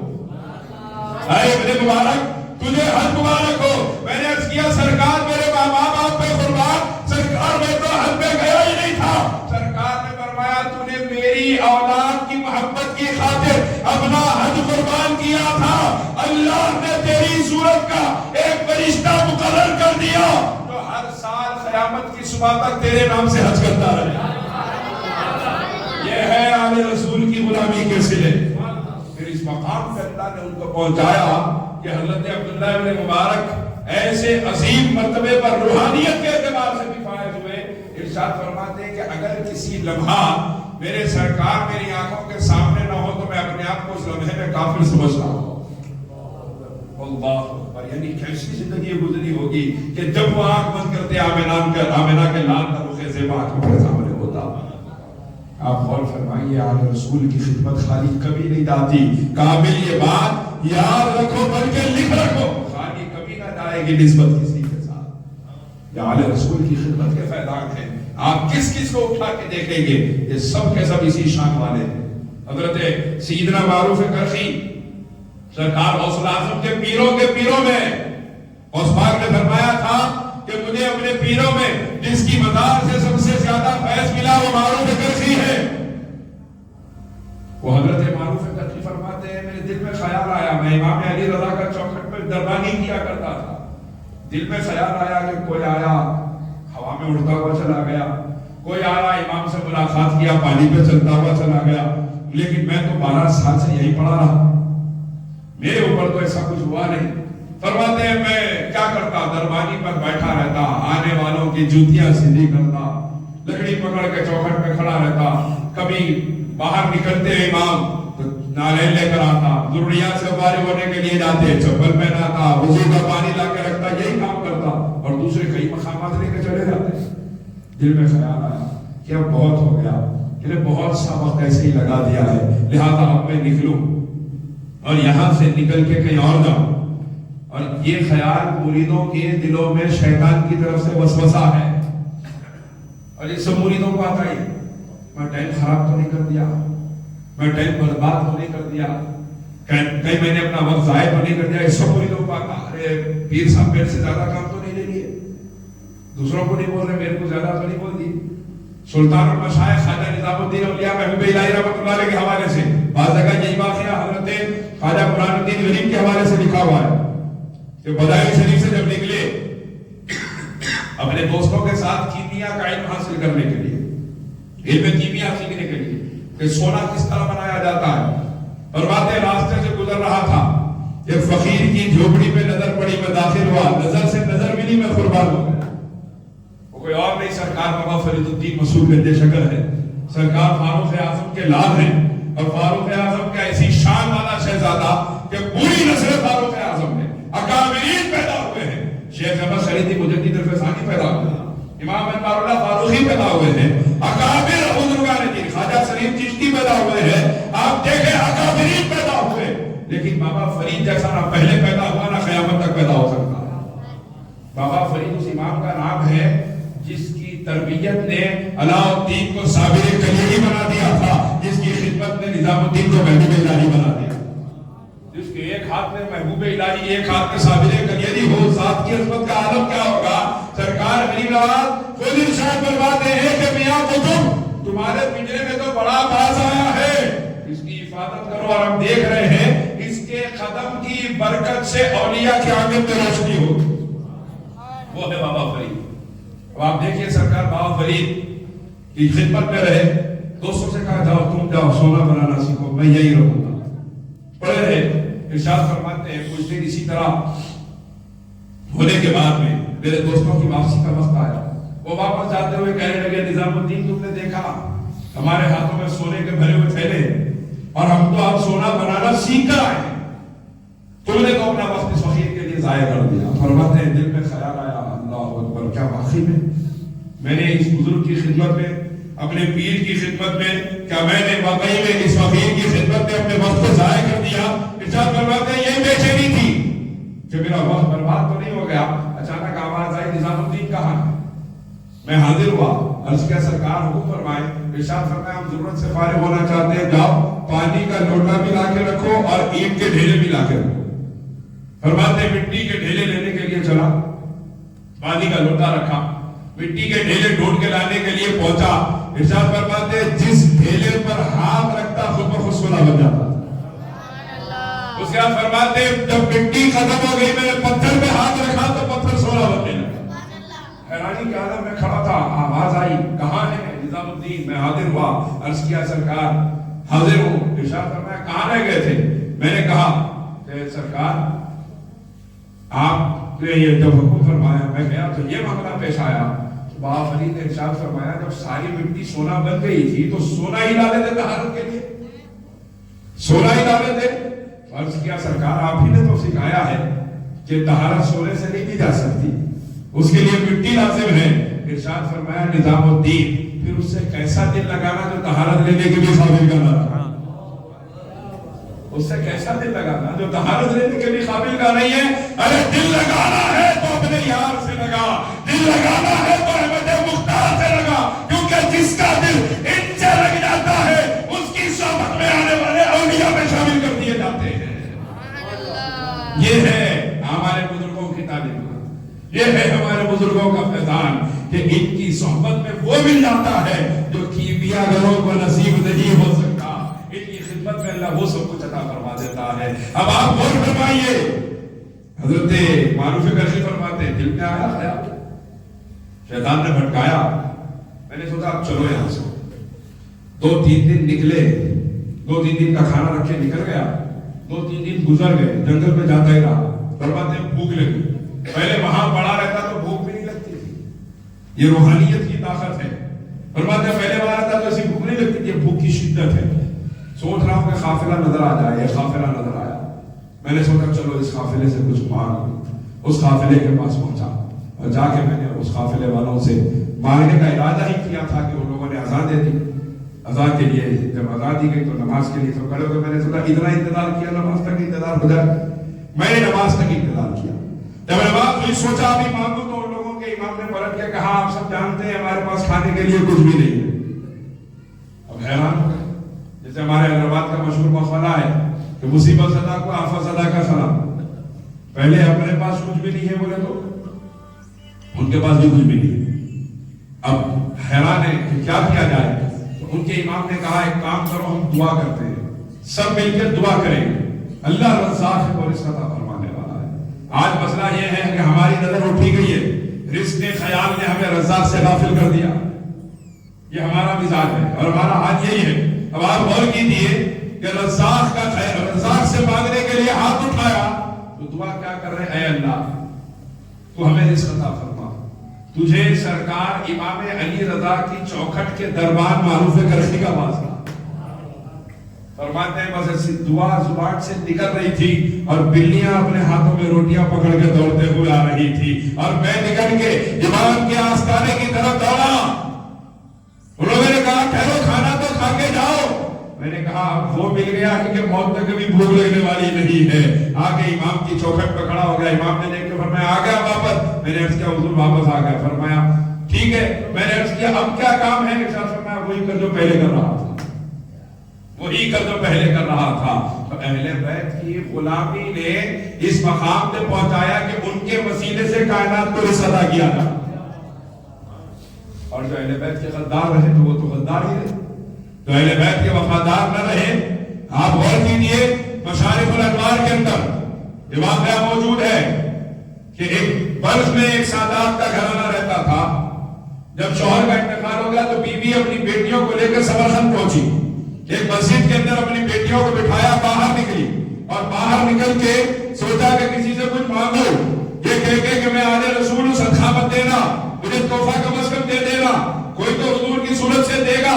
اے ابن مبارک تجھے حج مبارک ہو۔ میں نے عرض کیا سرکار میرے ماں باپ پہ قربان، سرکار میں تو حج میں گیا ہی نہیں تھا۔ سرکار نے فرمایا تو نے میری اولاد کی محبت کی خاطر اپنا حج قربان کیا تھا، اللہ نے تیری صورت کا ایک فرشتہ مقرر کر دیا جو ہر سال قیامت کی صبح تک تیرے نام سے حج کرتا رہے۔ یہ ہے آل رسول کی غلامی کے صلے۔ پھر اس مقام پہ اللہ نے ان کو پہنچایا کہ حضرت عبداللہ بن مبارک ایسے عظیم مرتبے پر روحانیت کے اعتبار سے بھی فائز ہوئے۔ ارشاد فرماتے ہیں کہ اگر کسی لمحہ میرے سرکار میری آنکھوں کے سامنے نہ ہو تو میں اپنے آپ کو اس لمحے میں کافر سمجھ رہا ہوں۔ اللہ اکبر، یعنی کیسی زندگی گزری ہوگی کہ جب وہ آنکھ بند کرتے آمنہ کے لال تروخے سے آنکھوں کے سامنے ہوتا۔ آپ غور فرمائیے آل رسول کی خدمت خالی کبھی نہیں جاتی، کامل یہ بات یاد رکھو بلکہ لکھ رکھو، خالی کبھی نہ جائے گی نسبت کسی کے ساتھ۔ یہ آل رسول کی خدمت کے فیضان ہیں، آپ کس کس کو اٹھا کے دیکھیں گے یہ سب کے سب اسی شان والے ہیں۔ حضرت سیدنا معروف کرخی سرکار غوث اعظم کے پیروں میں غوث پاک نے فرمایا تھا کہ مجھے اپنے پیروں میں جس کی مدار سے سب سے زیادہ فیض ملا وہ معروف کرسی ہے. وہ حضرت معروف کرسی فرماتے ہیں میرے دل میں خیال آیا، میں امام علی رضا کا چوکھٹ پہ دربانی کیا کرتا تھا، دل میں خیال آیا کہ کوئی آیا ہوا میں اڑتا ہوا چلا گیا، کوئی آیا امام سے ملاقات کیا پانی پہ چلتا ہوا چلا گیا، لیکن میں تو 12 سال سے یہی پڑا رہا، میرے اوپر تو ایسا کچھ ہوا نہیں. فرماتے ہیں میں کیا کرتا، دربانی پر بیٹھا رہتا، آنے والوں کی جوتیاں سیدھی کرتا، لکڑی پکڑ کے چوکھٹ پہ کھڑا رہتا، کبھی باہر نکلتے امام تو نالین لے کر آتا، ضروریات سے فارغ ہونے کے لیے جاتے چپل پہناتا، وضو کا پانی لا کے رکھتا، یہی کام کرتا، اور دوسرے کئی مقامات لے کے چلے جاتے. دل میں خیال آیا کہ اب بہت ہو گیا، کہ بہت سا وقت ایسے ہی لگا دیا ہے، لہذا اب میں نکلوں اور یہاں سے نکل کے کہیں اور جاؤں. اور یہ خیال مریدوں کے دلوں میں شیطان کی طرف سے وسوسہ ہے، اور یہ سب مریدوں کو آتا ہی میں ٹائم خراب تو نہیں کر دیا، میں ٹائم برباد تو نہیں کر دیا، کہیں میں نے اپنا وقت ضائع تو نہیں کر دیا. اس سب مریدوں کو آتا ارے پیر صاحب میرے سے زیادہ کام تو نہیں لے لیے، دوسروں کو نہیں بول رہے، میرے کو زیادہ تو نہیں بول دی. سلطان المشائخ خواجہ نظام الدین اولیاء محبوب الہی رحمۃ اللہ علیہ کے حوالے سے بعض جگہ یہی واقعہ حضرت خواجہ قرآن الدین غریب کے حوالے سے لکھا ہوا ہے کہ بدائل شریف سے جب نکلے اپنے دوستوں کے ساتھ کیمیا کا علم حاصل کرنے کے لیے، علم کیمیا سیکھنے کے لیے کہ سونا کس طرح بنایا جاتا ہے، فرماتے راستے سے گزر رہا تھا، ایک فقیر کی جھوپڑی پہ نظر پڑی، میں داخل ہوا، نظر سے نظر ملی، میں قربان ہو گیا. کوئی اور نہیں، سرکار بابا فرید الدین مسعود بن شکر ہے، سرکار فاروق اعظم کے لال ہیں، اور فاروق اعظم کا ایسی شان والا شہزادہ کہ پوری نسل فاروق اعظم میں اکابرین پیدا ہوئے ہیں. شیخ احمد شریعتی مجدد الفیضانی پیدا ہوئے ہیں، امام انوار اللہ فاروقی پیدا ہوئے ہیں، اکابر بزرگان دین خواجہ سلیم چشتی پیدا ہوئے ہیں. آپ دیکھیں اکابرین پیدا ہوئے، لیکن بابا فرید جیسا نہ پہلے پیدا ہوا نہ قیامت تک پیدا ہو سکتا. بابا فرید اس امام کا نام ہے جس کی تربیت نے علاء الدین کو صابر کلیلی بنا دیا تھا، جس کی خدمت نے نظام الدین کو محبوب الہی بنا دیا، جس کے ایک ہاتھ میں محبوب الہی ایک ہاتھ میں صابر کلیلی ہو، ذات کی عظمت کا عالم کیا ہوگا. سرکار غریب نواز خود ارشاد فرماتے ہیں کہ میاں قطب تمہارے پنجرے میں تو بڑا باز آیا ہے، اس کی حفاظت کرو. اور ہم دیکھ رہے ہیں اس کے قدم کی برکت سے اولیاء کی آنکھوں میں روشنی ہو، وہ ہے بابا فرید. اب آپ دیکھیے سرکار بابا فرید کی خدمت میں رہے، دوستوں سے کہا جاؤ تم جاؤ سونا بنانا سیکھو، میں یہی رہوں گا. پڑے رہے، ارشاد فرماتے ہیں کچھ دن اسی طرح ہونے کے بعد میں میرے دوستوں کی واپسی کا وقت آیا. وہ واپس جاتے ہوئے کہنے لگے نظام الدین تم نے دیکھا ہمارے ہاتھوں میں سونے کے بھرے ہوئے تھیلے، اور ہم تو اب سونا بنانا سیکھ کر آئے ہیں، تم نے تو اپنا وقت اس فقیر کے لیے ضائع کر دیا. فرماتے ہیں دل میں خیال آیا اللہ اکبر، کیا واقعی میں نے اس بزرگ کی خدمت میں، اپنے پیر کی خدمت میں، کیا میں نے واقعی میں اس فقیر کی خدمت میں اپنے وقت کو ضائع کر دیا. ارشاد فرماتے ہیں یہ بے چینی تھی کہ میرا وقت برباد تو نہیں ہو گیا. اچانک آواز آئی نظام الدین کہاں ہے؟ میں حاضر ہوا، عرض کیا سرکار حکم فرمائے. ارشاد فرمایا ہم ضرورت سے فارغ ہونا چاہتے ہیں، جاؤ پانی کا لوٹا بھی لا کے رکھو اور اینٹ کے ڈھیلے بھی لا کے رکھو. فرماتے مٹی کے ڈھیلے لینے کے لیے چلا، پانی کا لوٹا رکھا، مٹی کے ڈھیلے ڈھونڈ کے لانے کے لیے پہنچا. ارشاد فرماتے جس ڈھیلے پر ہاتھ رکھتا خود بخود سونا بن جاتا. اس کے بعد فرماتے جب مٹی ختم ہو گئی میں نے پتھر پہ ہاتھ رکھا تو پتھر سونا بننے لگا. حیرانی کے عالم میں کھڑا تھا، آواز آئی کہاں ہے نظام الدین؟ میں حاضر ہوا، عرض کیا سرکار حاضر ہوں. ارشاد فرمایا کہاں رہ گئے تھے؟ میں نے کہا کہ سرکار آپ نے یہ جب حکم فرمایا میں گیا تو یہ معاملہ پیش آیا. بابا فرید نے ارشاد فرمایا جب ساری مٹی سونا بن گئی تھی تو سونا ہی ڈالے تھے طہارت کے لیے، سونا ہی ڈالے تھے. عرض کیا سرکار آپ ہی نے تو سکھایا ہے کہ طہارت سونے سے نہیں کی جا سکتی، اس کے لیے مٹی لازم ہے. ارشاد فرمایا نظام الدین پھر اس سے کیسا دل لگانا جو طہارت لینے کے لیے قابل کا نہ رہا، اس سے کیسا دل لگانا جو طہارت لینے کے لیے قابل کا نہیں ہے. ارے دل لگانا ہے تو اپنے یار سے لگا، دل لگانا ہے تو احمد مختار سے لگا، کیونکہ جس کا دل ان سے لگ جاتا ہے اس کی صحبت میں آنے والے اولیاء میں شامل کر دیے جاتے ہیں. یہ ہے ہمارے بزرگوں کا فیضان کہ ان کی صحبت میں وہ مل جاتا ہے جو کیمیا گروں کو نصیب نہیں ہو سکتا. ان کی خدمت میں اللہ وہ سب کچھ عطا فرما دیتا ہے. اب آپ غور فرمائیے, حضرت معروف کرشی فرماتے ہیں دل میں آیا خیال, شیطان نے بھٹکایا, میں نے سوچا اب چلو یہاں سے. 2-3 دن نکلے, 2-3 دن کا کھانا رکھ کے نکل گیا, 2-3 دن گزر گئے, جنگل میں جاتا ہی رہا. فرماتے ہیں بھوک لگی. پہلے وہاں پڑا رہتا تو بھوک بھی نہیں لگتی تھی, یہ روحانیت کی طاقت ہے. فرماتے ہیں پہلے وہاں رہتا تو ایسی بھوک نہیں لگتی, یہ بھوک کی شدت ہے. سوچ رہا ہوں کہ قافلہ نظر آ جائے, یہ قافلہ نظر آیا. میں نے سوچا چلو اس قافلے سے کچھ مانگ. اس قافلے کے پاس پہنچا اور جا کے میں نے اس قافلے والوں سے مانگنے کا ارادہ ہی کیا تھا کہ ان لوگوں نے اذان دے دی. اذان کے لیے جب اذان دی گئی تو نماز کے لیے سب کھڑے ہو گئے. میں نے سوچا اتنا انتظار کیا, نماز تک انتظار ہو جائے. میں نے نماز تک انتظار کیا. جب نماز ہوئی سوچا ابھی مانگوں تو ان لوگوں کے امام نے پلٹ کے کہا آپ سب جانتے ہیں ہمارے پاس کھانے کے لیے کچھ بھی نہیں ہے. اب حیران ہو گئے. جیسے ہمارے حیدرآباد کا مشہور مقولہ ہے کہ مصیبت زدہ کو آفت زدہ کا سلام. پہلے اپنے پاس کچھ بھی نہیں ہے بولے تو ان کے پاس بھی کچھ بھی نہیں ہے. اب حیران ہے کہ کیا کیا جائے. تو ان کے امام نے کہا ایک کام کرو, ہم دعا کرتے ہیں, سب مل کے دعا کریں گے. اللہ رزاق ہے اور رزق عطا فرمانے والا ہے. آج مسئلہ یہ ہے کہ ہماری نظر اٹھی گئی ہے, رزق کے خیال نے ہمیں رزاق سے غافل کر دیا. یہ ہمارا مزاج ہے اور ہمارا حال یہی ہے. اب آپ غور کیجیے کہ رزاق کا رزاق سے مانگنے کے لیے ہاتھ اٹھایا تو دعا کیا کر رہے ہیں, اے اللہ تو ہمیں رزق عطا فرما. تجھے سرکار امام علی رضا کی چوکھٹ کے دربار معروف کرشی کا واسطہ. فرماتے ہیں بس ایسی دعا زبان سے نکل رہی تھی اور بلیاں اپنے ہاتھوں میں روٹیاں پکڑ کے دوڑتے ہوئے آ رہی تھی اور میں نکل کے امام کے آستانے کی طرف دوڑا. انہوں نے کہا ٹھہرو, کھانا تو کھا کے جاؤ. میں نے کہا اب وہ مل گیا کہ موت تک کبھی بھوک لگنے والی نہیں ہے. آگے امام کی چوکھٹ پہ کھڑا ہو گیا. امام نے دیکھ کے فرمایا آ گیا واپس. میں نے عرض کیا حضور واپس آ گیا. فرمایا ٹھیک ہے. میں نے عرض کیا اب کیا کام ہے. فرمایا وہی کر جو پہلے کر رہا تھا, وہی کر جو پہلے کر رہا تھا. تو اہل بیت کی غلامی نے اس مقام پہ پہنچایا کہ ان کے وسیلے سے کائنات کو رزق عطا کیا تھا. اور جو اہل بیت کے غدار رہے تو وہ تو غدار ہی رہے, تو اہل بیت کے وفادار نہ رہے. آپ غور کیجیے مشارف الانوار کے اندر یہ واقعہ موجود ہے کہ ایک بلخ میں ایک سادات کا گھرانہ رہتا تھا. جب شوہر کا انتقال ہو گیا تو بیوی اپنی بیٹیوں کو لے کر سمرقند پہنچی. ایک مسجد کے اندر اپنی بیٹیوں کو بٹھایا, باہر نکلی اور باہر نکل کے سوچا کہ کسی سے کچھ مانگو. یہ کہہ کے کہ میں آل رسول ہوں, صدقہ مت دینا, مجھے تحفہ کم از کم دے دینا, کوئی تو حضور کی صورت سے دے گا.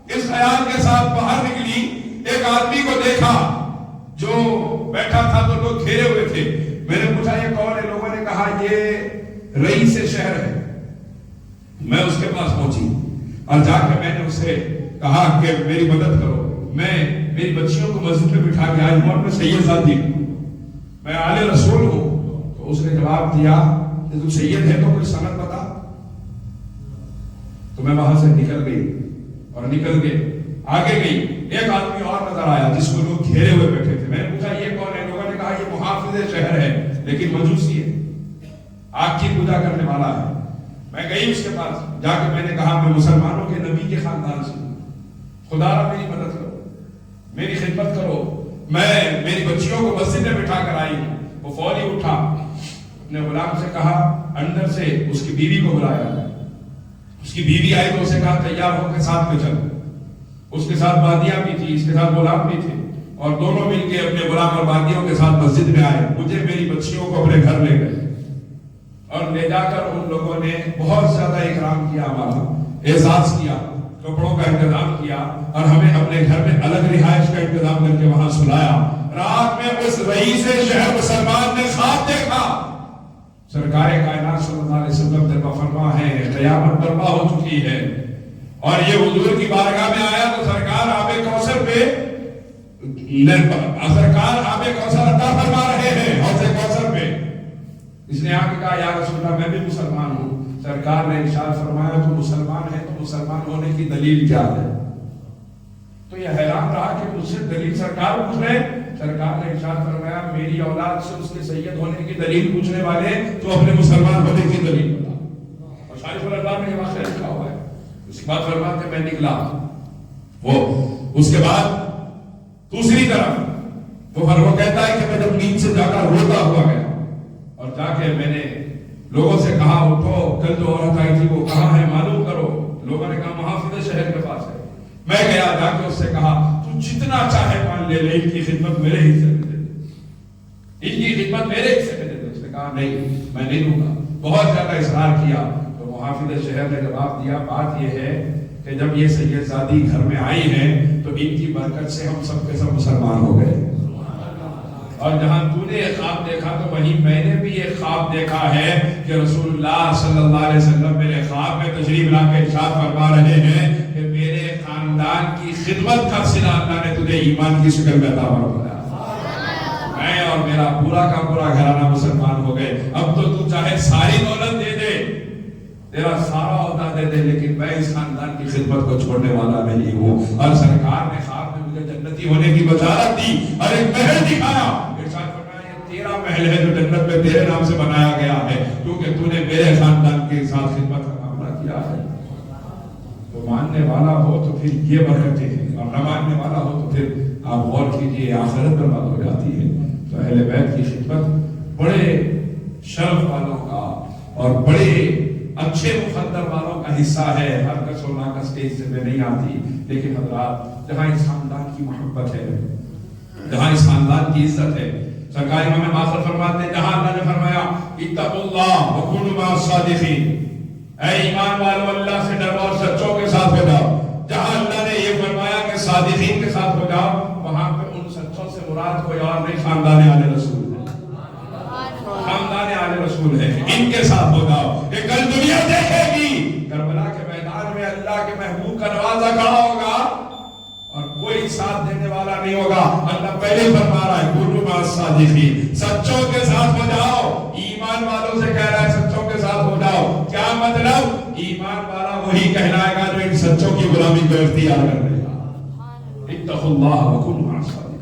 اس خیال کے ساتھ باہر نکلی. ایک آدمی کو دیکھا جو بیٹھا تھا تو لوگ گھیرے ہوئے تھے. میں نے پوچھا یہ کون ہے. لوگوں نے کہا یہ رئیس شہر ہے. میں اس کے پاس پہنچی اور جا کے میں نے اسے کہا کہ میری مدد کرو, میں میری بچیوں کو مسجد میں بٹھا کے آئی ہوں اور میں سید ذاتی ہوں, میں آل رسول ہوں. تو اس نے جواب دیا کہ تو سید ہے تو کوئی سند بتا. تو میں وہاں سے نکل گئی اور نکل کے آگے گئی. ایک آدمی اور نظر آیا جس کو لوگ گھیرے ہوئے بیٹھے تھے. میں نے پوچھا یہ کون ہے. لوگوں نے کہا یہ محافظ شہر ہے لیکن مجوسی ہے, آگ کی پوجا کرنے والا ہے. میں گئی اس کے پاس, جا کے میں نے کہا میں مسلمانوں کے نبی کے خاندان سے ہوں, خدا را میری مدد کرو, میری خدمت کرو. میں میری بچیوں کو مسجد میں بٹھا کر آئی. وہ فوری اٹھا, اپنے غلام سے کہا اندر سے اس کی بیوی کو بلایا. اس کی بیوی آئی تو اسے کہا تیار ہو کے ساتھ میں چل. اس کے ساتھ بادیاں بھی تھی, اس کے ساتھ غلام بھی تھے اور دونوں مل کے اپنے غلام اور بادیوں کے ساتھ مسجد میں آئے. مجھے میری بچیوں کو اپنے گھر لے گئے اور لے جا کر ان لوگوں نے بہت زیادہ اکرام کیا, ہمارا اعزاز کیا, کپڑوں کا انتظام کیا اور ہمیں اپنے گھر میں الگ رہائش کا انتظام کر کے وہاں سلایا. رات میں اس رئیس شہر مسلمان نے خواب دیکھا. سرکار کائنات صلی اللہ علیہ وسلم تربا فرما ہے, قیامت برپا ہو چکی ہے اور یہ حضور کی بارگاہ میں آیا تو سرکار آب کوثر پہ سرکار آب کوثر عطا فرما رہے ہیں حوض کوثر پہ. اس نے آ کے کہا یا رسول اللہ میں بھی مسلمان ہوں. سرکار نے ارشاد فرمایا تو مسلمان ہے تو مسلمان ہونے کی دلیل کیا ہے. تو یہ حیران رہا کہ مجھ سے دلیل سرکار پوچھ رہے. سرکار نے ارشاد فرمایا میری اولاد سے اس کے سید ہونے کی دلیل پوچھنے والے تو اپنے مسلمان ہونے کی دلیل بتا. اور شارح الانوار میں یہ واقعہ لکھا ہوا ہے. اس کے بعد فرماتے میں نکلا وہ اس کے بعد دوسری طرف وہ کہتا ہے کہ میں جب نیند سے جا کر روتا ہوا گیا اور جا کے میں نے لوگوں سے کہا اٹھو کل جو عورت آئی تھی وہ کہاں ہے معلوم کرو. لوگوں نے کہا محافظ شہر کے پاس ہے. میں گیا جا کے اس سے کہا تو جتنا چاہے مان لے ان کی خدمت میرے حصے میں دے دے, ان کی خدمت میرے حصے میں دے دے. اس نے کہا نہیں میں نہیں دوں گا. بہت زیادہ اصرار کیا تو محافظ شہر نے جواب دیا بات یہ ہے کہ جب یہ سید زادی گھر میں آئی ہیں تو ان کی برکت سے ہم سب کے سب مسلمان ہو گئے. اور جہاں تو نے ایک خواب دیکھا تو وہیں میں نے بھی ایک خواب دیکھا ہے کہ رسول اللہ صلی اللہ علیہ وسلم میرے خواب میں تشریف لا کے ارشاد فرما رہے ہیں کہ میرے خاندان کی خدمت کا صلہ اللہ نے تجھے ایمان کی شکل میں عطا فرمایا. میں اور میرا پورا کا پورا گھرانہ مسلمان ہو گئے. اب تو چاہے ساری دولت دے دے تیرا سارا عہدہ دے دے لیکن میں اس خاندان کی خدمت کو چھوڑنے والا نہیں ہوں. اور سرکار نے خواب میں مجھے جنتی ہونے کی بشارت دی اور ایک محل دکھایا. ارشاد فرمایا یہ تیرا محل ہے جو جنت میں تیرے نام سے بنایا گیا ہے کیونکہ تو نے میرے خاندان کے ساتھ خدمت کا معاملہ کیا ہے. تو ماننے والا ہو تو پھر یہ برکتیں ہیں اور نہ ماننے والا ہو تو پھر آپ غور کیجیے آخرت برباد ہو جاتی ہے. تو اہل بیت کی خدمت بڑے شرف والوں کا اور بڑے اچھے مقدر والوں کا حصہ ہے. ہر کس و ناکس اسٹیج سے میں نہیں آتی لیکن حضرات جہاں اس خاندان کی محبت ہے جہاں اس خاندان کی عزت ہے سرکار امام باقر فرماتے ہیں جہاں اللہ نے فرمایا اتقوا اللہ وکونوا مع الصادقین اے ایمان والو اللہ سے ڈرو اور سچوں کے ساتھ ہو جاؤ. جہاں اللہ نے یہ فرمایا کہ صادقین کے ساتھ ہو جاؤ وہاں پہ ان سچوں سے مراد کوئی اور نہیں خاندان آل رسول ہے. خاندان آل رسول ہے ان کے ساتھ ہو جاؤ. کہ کل دنیا دیکھے گی کربلا کے میدان میں اللہ کے محبوب کا نوازا کھڑا ہوگا اور کوئی ساتھ دینے والا نہیں ہوگا. اللہ پہلے فرما رہا ہے کونوا مع الصادقین سچوں کے ساتھ ہو جاؤ. ایمان والوں سے کہہ رہا ہے سچوں کے ساتھ ہو جاؤ. کیا مطلب ایمان والا وہی کہلائے گا جو ان سچوں کی غلامی کو اختیار کر لے گا. اتقوا اللہ وکونوا مع الصادقین.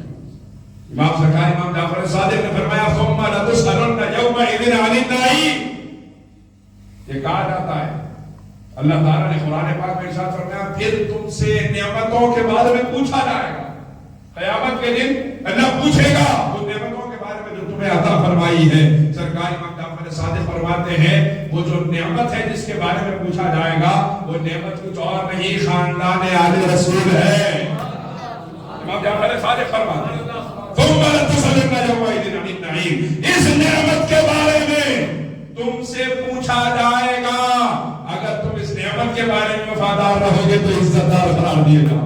امام سرکار امام جعفر صادق نے فرمایا ثم لتسألن یومئذ عن النعیم. یہ کہا جاتا ہے اللہ تعالیٰ نے قرآن پاک میں ارشاد فرمایا پھر تم سے نعمتوں کے بارے میں پوچھا جائے گا. قیامت کے دن اللہ پوچھے گا وہ نعمتوں کے بارے میں جو تمہیں عطا فرمائی ہے. سرکار امام جعفر صادق فرماتے ہیں وہ جو نعمت ہے جس کے بارے میں پوچھا جائے گا وہ نعمت کچھ اور نہیں خاندان آل رسول ہے. امام جعفر صادق فرماتے ہیں ثم لتسألن یومئذ عن النعیم. اس نعمت کے بارے میں تم سے پوچھا جائے گا. اگر تم اس نعمت کے بارے میں وفادار رہو گے تو عزت دار قرار دیے گا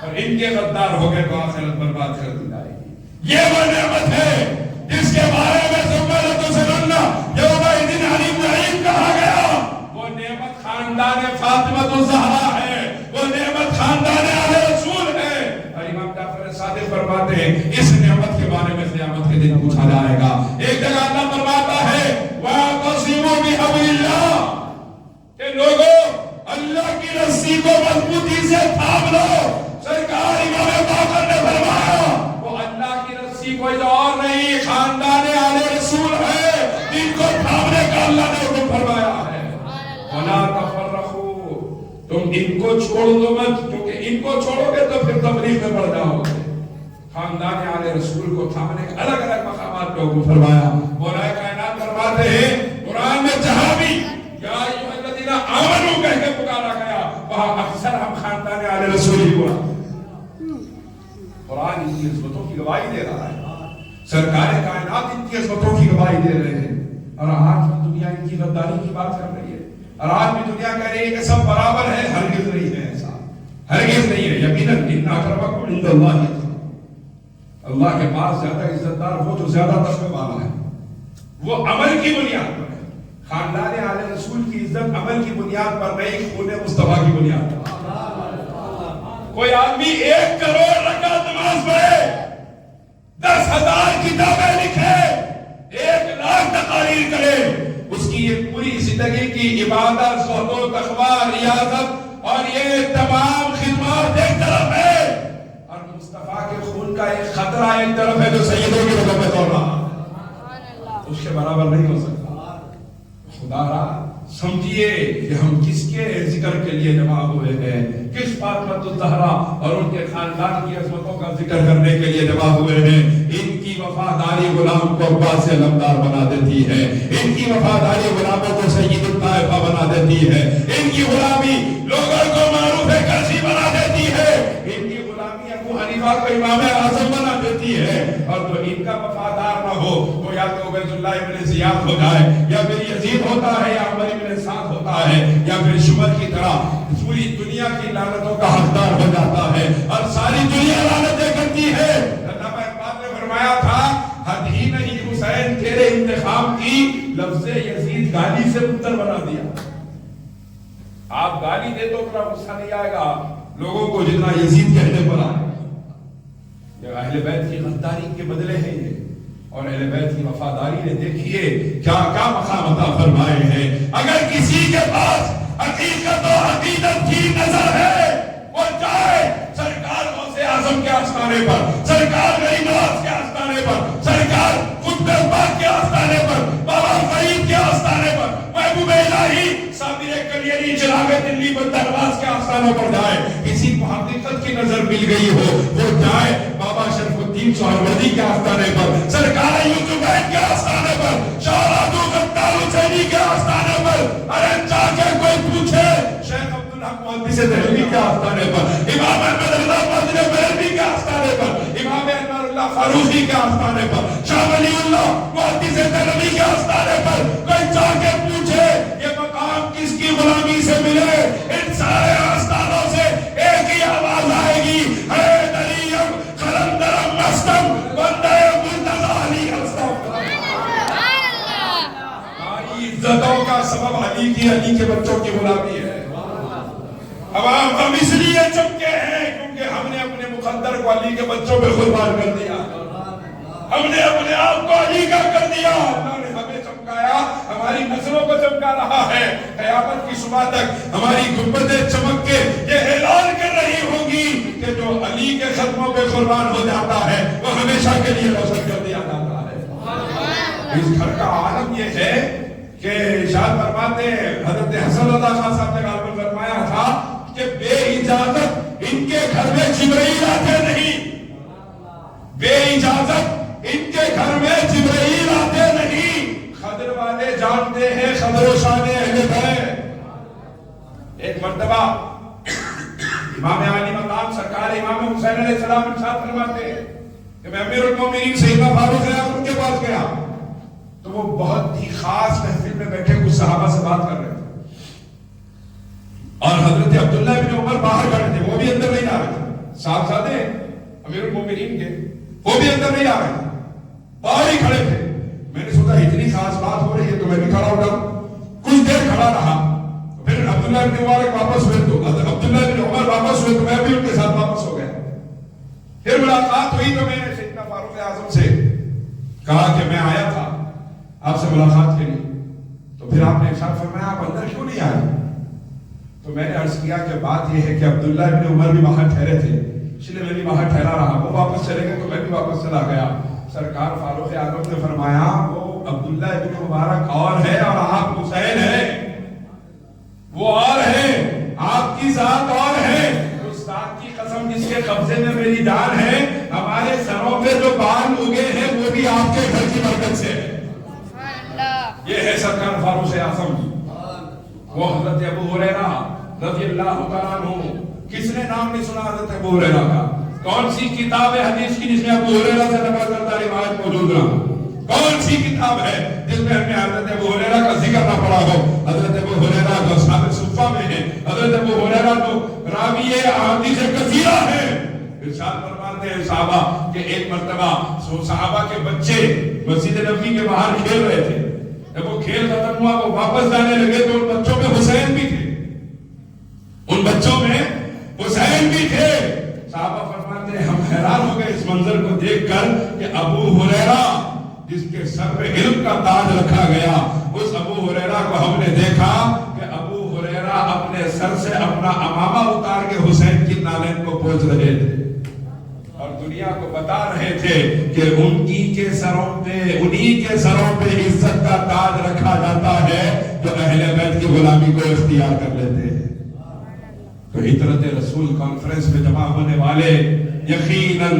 اور ان کے غدار ہو گئے تو آخرت برباد کر دی جائے گی. یہ وہ نعمت ہے جس کے بارے میں ثم لتسألن یومئذ عن النعیم کہا گیا. وہ نعمت خاندان فاطمہ الزہرا ہے. وہ نعمت خاندان آل رسول ہے. اور امام جعفر صادق فرماتے ہیں اس نعمت کے بارے میں قیامت کے دن پوچھا جائے گا. ایک جگہ اللہ فرماتا ہے وَاعْتَصِمُوا بِحَبْلِ اللَّهِ کہ لوگوں اللہ کی رسی کو مضبوطی سے تھام لو. سرکار امام باقر نے فرمایا وہ اللہ کی رسی کوئی اور نہیں خاندان آل رسول ہے. ان کو تھامنے کا اللہ نے حکم فرمایا ہے. وَلَا تَفَرَّقُوا تم ان کو چھوڑ دو مت کیونکہ ان کو چھوڑو گے تو پھر تفریق میں پڑ جاؤ گے. خاندان آل رسول کو تھامنے کے الگ الگ مقامات پہ حکم فرمایا. مولا کائنات فرماتے ہیں قرآن میں جہاں بھی یا ایھا الذین آمنوا کہہ کے پکارا گیا وہاں اکثر ہم خاندان آل رسول ہی بولا. قرآن ان کی عظمتوں کی گواہی دے رہا ہے. سرکار کائنات ان کی عظمتوں کی گواہی دے رہے ہیں. اور آج بھی دنیا ان کی غداری کی بات کر رہی ہے. اور آج بھی دنیا کہہ رہی ہے کہ سب برابر ہے. ہرگز نہیں ہے ایسا. ہرگز نہیں ہے. یقیناً ان اکرمکم عند اللہ اللہ کے پاس زیادہ عزت دار وہ جو زیادہ تقوی والا ہے. وہ عمل کی بنیاد پر ہے. خاندان آل رسول کی عزت عمل کی بنیاد پر نہیں خون مصطفیٰ کی بنیاد پر. کوئی آدمی 1 کروڑ رکعت نماز پڑھے 10,000 کتابیں لکھے 1 لاکھ تقاریر کرے اس کی یہ پوری زندگی کی عبادت زہد و تقوی ریاضت اور یہ تمام خدمات ایک طرف ہے اور مصطفیٰ کے خون کا ایک خطرہ مسئلہ ایک طرف ہے جو سیدوں کی رقم میں توڑ رہا اس کے برابر نہیں ہو سکتا. خدا را سمجھیے کہ ہم کس کے ذکر کے لیے جمع ہوئے ہیں, کس فاطمۃ الزہرا اور ان کے خاندان کی عظمتوں کا ذکر کرنے کے لیے جمع ہوئے ہیں. ان کی وفاداری غلام کو عباس علمدار بنا دیتی ہے, ان کی وفاداری غلاموں کو سید الطائفہ بنا دیتی ہے, ان کی غلامی لوگوں کو معروف کرسی بنا دیتی ہے, ان کی غلامی ابو حنیفہ کو امام اعظم بنا دیتی ہے. اور جو ان کا وفادار نہ ہو وہ یا تو عبید اللہ ابن زیاد ہو جائے, یا پھر یزید ہوتا ہے, یا عمر ابن سعد ہوتا ہے, یا پھر شمر کی طرح پوری دنیا کی لعنتوں کا حقدار ہو جاتا ہے اور ساری دنیا لعنتیں کرتی ہے. علامہ اقبال نے فرمایا تھا حد ہی نہیں حسین تیرے انتخاب کی, لفظ یزید گالی سے پتر بنا دیا. آپ گالی دے تو اتنا غصہ نہیں آئے گا لوگوں کو جتنا یزید کہنے پر آئے. اہل بیت کی غداری کے بدلے ہیں یہ, اور اہل بیت کی وفاداری نے دیکھیے کیا کیا مقام عطا فرمائے ہیں. اگر کسی کے پاس حقیقت و حقیقت کی نظر ہے وہ جائے سرکار غوث اعظم کے آستانے پر, سرکار غریب نواز کے آستانے پر, سرکار قطب پاک کے آستانے پر, بابا فرید کے آستانے پر, محبوب الہی صابر کلیری جناب دلی بندرواز کے آستانوں پر جائے. کسی کو حقیقت کی نظر مل گئی ہو وہ جائے بابا شرف الدین سہروردی کے آستانے پر, سرکار یوسفین کے آستانے پر, شاہ ابو غدار حسینی کے آستانے پر. ارے جا کے کوئی پوچھے شیخ عبدالحق محدث دہلوی کے آستانے پر, امام احمد رضا فاضل بریلوی کے آستانے پر, امام انوار اللہ فاروقی کے آستانے پر, شاہ ولی اللہ محدث دہلوی کے آستانے پر کوئی جا کے پوچھے یہ مقام کس کی غلامی سے ملے. ان سارے آستانوں سے ایک ہی آواز آئے گی, حیدریم قلندرم مستم بندہ مرتضی علی الصف. ہماری عزتوں کا سبب علی کے بچوں کی غلامی ہے. اب ہم اس لیے چمکے ہیں کیونکہ ہم نے اپنے مقدر کو علی کے بچوں پہ قربان کر دیا, ہم نے اپنے آپ کو علی کا کر دیا. اللہ نے ہمیں چمکایا, ہماری نسلوں کو چمکا رہا ہے. قیامت کی صبح تک ہماری گنبدیں چمک کے یہ اعلان کر رہی ہوں گی کہ جو علی کے قدموں پہ قربان ہو جاتا ہے وہ ہمیشہ کے لیے روشن کر دیا جاتا ہے. اس گھر کا عالم یہ ہے کہ ارشاد فرماتے ہیں حضرت حسن رضا خان صاحب نے غالباً فرمایا تھا کہ بے اجازت ان کے گھر میں جبرائیل آتے نہیں, بے اجازت ان کے گھر میں جبرائیل آتے نہیں. خضر والے جانتے ہیں خضر و شان اہل بیت. ایک مرتبہ امام علی مقام سرکار امام حسین علیہ السلام ارشاد فرماتے ہیں کہ میں امیر المومنین سیدنا فاروق اعظم کے پاس گیا تو وہ بہت ہی خاص محفل میں بیٹھے کچھ صحابہ سے بات کر رہے تھے, اور حضرت عبداللہ بن عمر باہر کھڑے تھے, وہ بھی اندر نہیں آ رہے تھے. صاحبزادے امیر المومنین کے وہ بھی اندر نہیں آ رہے تھے, باہر ہی کھڑے تھے. میں نے سوچا اتنی خاص بات ہو رہی ہے تو میں بھی کھڑا ہو جاؤں. کچھ دیر کھڑا رہا, پھر عبداللہ بن مبارک واپس ہوئے تو عبداللہ بن عمر واپس ہوئے تو میں بھی ان کے ساتھ واپس ہو گیا. پھر ملاقات ہوئی تو میں نے سیدنا فاروق اعظم سے کہا کہ میں آیا تھا آپ سے ملاقات کے لیے. تو پھر آپ نے ارشاد فرمایا آپ اندر کیوں نہیں آئے؟ تو میں نے عرض کیا کہ بات یہ ہے کہ عبداللہ ابن عمر بھی باہر ٹھہرے تھے, اس لیے میں بھی باہر ٹھہرا رہا. وہ واپس چلے گئے تو میں بھی واپس چلا گیا. سرکار فاروق اعظم نے فرمایا وہ عبداللہ ابن مبارک اور ہے اور آپ حسین ہیں, وہ اور ہیں, آپ کی ذات اور ہے. اس ذات کی قسم جس کے قبضے میں میری جان ہے, ہمارے سروں پہ جو بال اگے ہیں وہ بھی آپ کے گھر کی برکت سے ہے. یہ ہے سرکار فاروق اعظم. وہ حضرت ابو ہریرہ رضی اللہ تعالیٰ عنہ, کس نے نام نہیں سنا حضرت ابو ہریرہ کا؟ کون سی کتاب ہے حدیث کی جس میں ابو ہریرہ سے نقل کردہ روایت موجود نہ ہو؟ کون سی کتاب ہے جس میں ہم نے حضرت ابو ہریرہ کا ذکر نہ پڑا ہو؟ حضرت ابو ہریرہ جو اصحاب صفہ میں ہیں, حضرت ابو ہریرہ تو راوی احادیث کثیرہ ہیں. ارشاد فرماتے ہیں صحابہ کہ ایک مرتبہ صحابہ کے بچے مسجد نبوی کے باہر کھیل رہے تھے. جب وہ کھیل ختم ہوا وہ واپس جانے لگے تو ان بچوں میں حسین بھی تھے, ان بچوں میں حسین بھی تھے. صحابہ فرماتے ہیں ہم حیران ہو گئے اس منظر کو دیکھ کر کہ ابو ہریرہ جس کے سر پہ علم کا تاج رکھا گیا, اس ابو ہریرہ کو ہم نے دیکھا کہ ابو ہریرہ اپنے سر سے اپنا امامہ اتار کے حسین کی نالین کو پوچھ رہے تھے. اور دنیا کو بتا رہے تھے کہ انہی کے سروں پہ عزت کا تاج رکھا جاتا ہے جو اہل بیت کی غلامی کو اختیار کر لیتے ہیں. تو عطرت رسول کانفرنس میں جمع ہونے والے یقیناً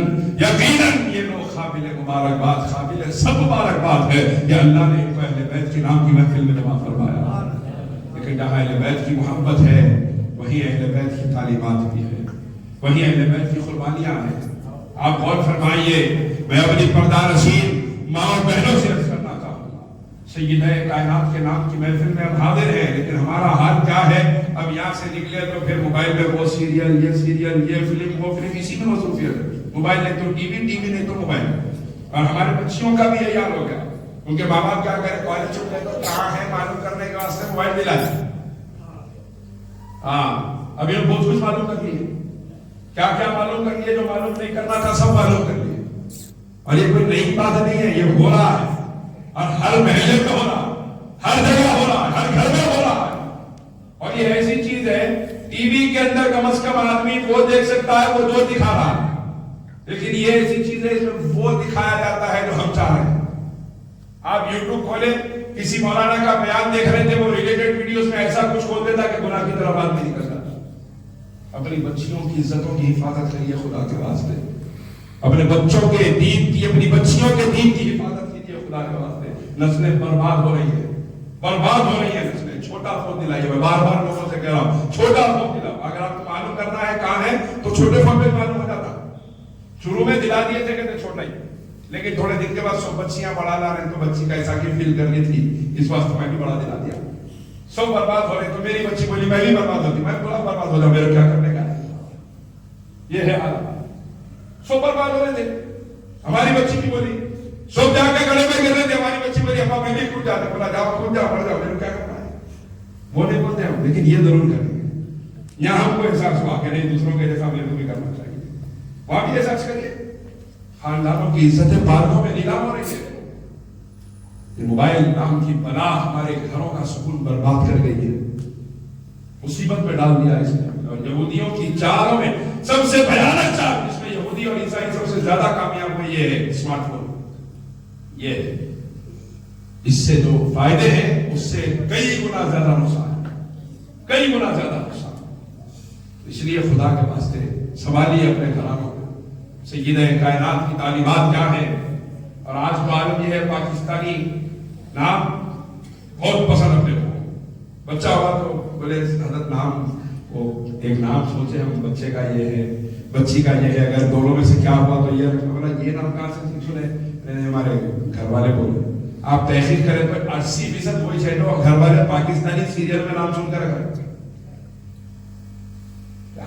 یہ لوگ قابل مبارکباد، قابل سب مبارکباد ہے کہ اللہ نے ان کو اہل بیت کے نام کی محفل میں جمع فرمایا. لیکن جہاں اہل بیت کی محبت ہے وہی اہل بیت کی تعلیمات بھی ہے، وہی اہل بیت کی قربانیاں ہیں. آپ غور فرمائیے، میں اپنی پردہ نشین ماں اور بہنوں سے عرض کرنا چاہوں گا، سیدہ کائنات کے نام کی محفل میں ہم حاضر ہیں، لیکن ہمارا حال کیا ہے؟ اب یہاں سے نکلے تو پھر موبائل میں وہ سیریل، یہ سیریل، یہ فلم، وہ فلم، اسی میں مصروفیت ہے. موبائل نہیں تو ٹی وی، ٹی وی نہیں تو موبائل. اور ہمارے بچیوں کا بھی یہی حال ہو گیا. ان کے ماں باپ کیا کریں، کالج چھوٹ گئے تو کہاں ہے معلوم کرنے کے واسطے موبائل دلا دیں. اب یہ بہت کچھ معلوم کر لیے، کیا معلوم کر لیے، جو معلوم نہیں کرنا تھا سب معلوم کر لیے. اور یہ کوئی نئی بات نہیں ہے، یہ ہو رہا ہے اور ہر محلے میں ہو رہا ہے، ہر جگہ ہو رہا ہے، ہر گھر میں ہو رہا ہے. اور یہ ایسی چیز ہے، ٹی وی کے اندر کم از کم آدمی وہ دیکھ سکتا ہے وہ جو دکھا رہا ہے، لیکن یہ ایسی چیز ہے اس میں وہ دکھایا جاتا ہے جو ہم چاہ رہے ہیں. آپ یوٹیوب کھولیں، کسی مولانا کا بیان دیکھ رہے تھے، وہ ریلیٹڈ ویڈیوز میں ایسا کچھ کھول دیتا کہ گناہ کی طرف بات نہیں نکلتا. اپنی بچیوں کی عزتوں کی حفاظت کریے خدا کے واسطے، اپنے بچوں کے دین کی، اپنی بچیوں کے دین کی حفاظت کیجیے خدا کے واسطے. نسلیں برباد ہو رہی ہیں، برباد ہو رہی ہیں نسلیں. چھوٹا فون دلائیے، میں بار بار لوگوں سے کہہ رہا ہوں، چھوٹا فون دلاؤ. اگر آپ کو معلوم کرنا ہے کہاں ہے تو چھوٹے فون پہ معلوم ہو جاتا. شروع میں دلا دیے تھے کہتے چھوٹا ہی، لیکن تھوڑے دن کے بعد سب بچیاں بڑا لا رہے ہیں، تو بچی کا ایسا کی فیل کرنی تھی، اس واسطے میں بھی بڑا دلا دیا. سب برباد ہو رہے. تو میری بچی بولی میں بھی برباد ہوتی، میں بولا برباد ہو جاؤ، میرا کیا کرنے کا ہے. یہ ہے حالات. سب برباد ہو رہے تھے. ہماری بچی کی بولی سب جا کے گڑے میں گر رہے تھے. ہماری بچی بولی ابا میں بھی کود جاتے. بولا جاؤ کود جاؤ، پڑ جاؤ، میرے کیا کرنا ہے. وہ نہیں بولتے ہم، لیکن یہ ضرور کریں گے. یہاں ہم کو احساس ہوا کہ نہیں دوسروں کے جیسا میرے کو بھی کرنا چاہیے. وہاں بھی احساس کریے. خاندانوں کی عزتیں پارکوں میں نیلام ہو رہی ہے. یہ موبائل نام کی بلا ہمارے گھروں کا سکون برباد کر گئی ہے، مصیبت میں ڈال دیا اس نے. اور یہودیوں کی چالوں میں سب سے بھیانک چال، جس میں یہودی اور عیسائی سب سے زیادہ کامیاب ہوئی ہے اسمارٹ فون. یہ اس سے جو فائدے ہیں اس سے کئی گنا زیادہ نقصان، کئی گنا زیادہ نقصان. اس لیے خدا کے واسطے سنبھالیے اپنے گھرانوں کو. سیدہ کائنات کی تعلیمات کیا ہے. اور آج تو عالم یہ ہے پاکستانی نام بہت پسند اپنے کو. بچہ ہوا تو بولے حضرت نام، وہ ایک نام سوچے ہم، بچے کا یہ ہے، بچی کا یہ ہے، اگر دونوں میں سے کیا ہوا تو یہ بولا یہ نام کہاں سے سنے. ہمارے گھر والے بولے آپ تحقیق کریں تو 80% وہی چینل گھر والے پاکستانی سیریل میں نام سن کر رکھا.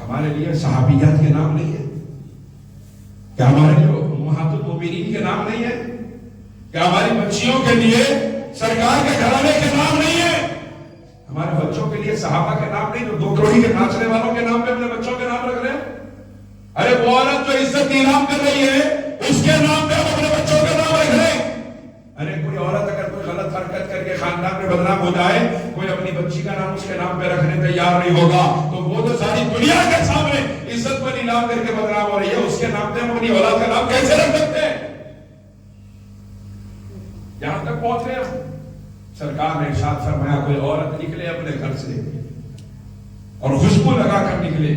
ہمارے لیے صحابیات کے نام نہیں ہے کیا؟ ہمارے لیے امہات المومنین کے نام نہیں ہے کیا؟ ہماری بچیوں کے لیے سرکار کے گھرانے کے نام نہیں ہے؟ ہمارے بچوں کے لیے صحابہ کے نام نہیں، جو 2 کروڑی کے ناچنے والوں کے نام پہ اپنے بچوں کے نام رکھ رہے ہیں. ارے وہ عورت جو عزت نیلام کر رہی ہے اس کے نام پہ ہم اپنے بچوں کے نام رکھ رہے ہیں. ارے کوئی عورت اگر کوئی غلط حرکت کر کے خاندان میں بدنام ہو جائے، کوئی اپنی بچی کا نام اس کے نام پہ رکھنے تیار نہیں ہوگا، تو وہ تو ساری دنیا کے سامنے عزت پر نیلام کر کے بدنام ہو رہی ہے، اس کے نام پہ ہم اپنی اولاد کا نام کیسے رکھ سکتے ہیں؟ یہاں تک پہنچ رہے ہیں. سرکار نے ارشاد فرمایا کوئی عورت نکلے اپنے گھر سے اور خوشبو لگا کر نکلے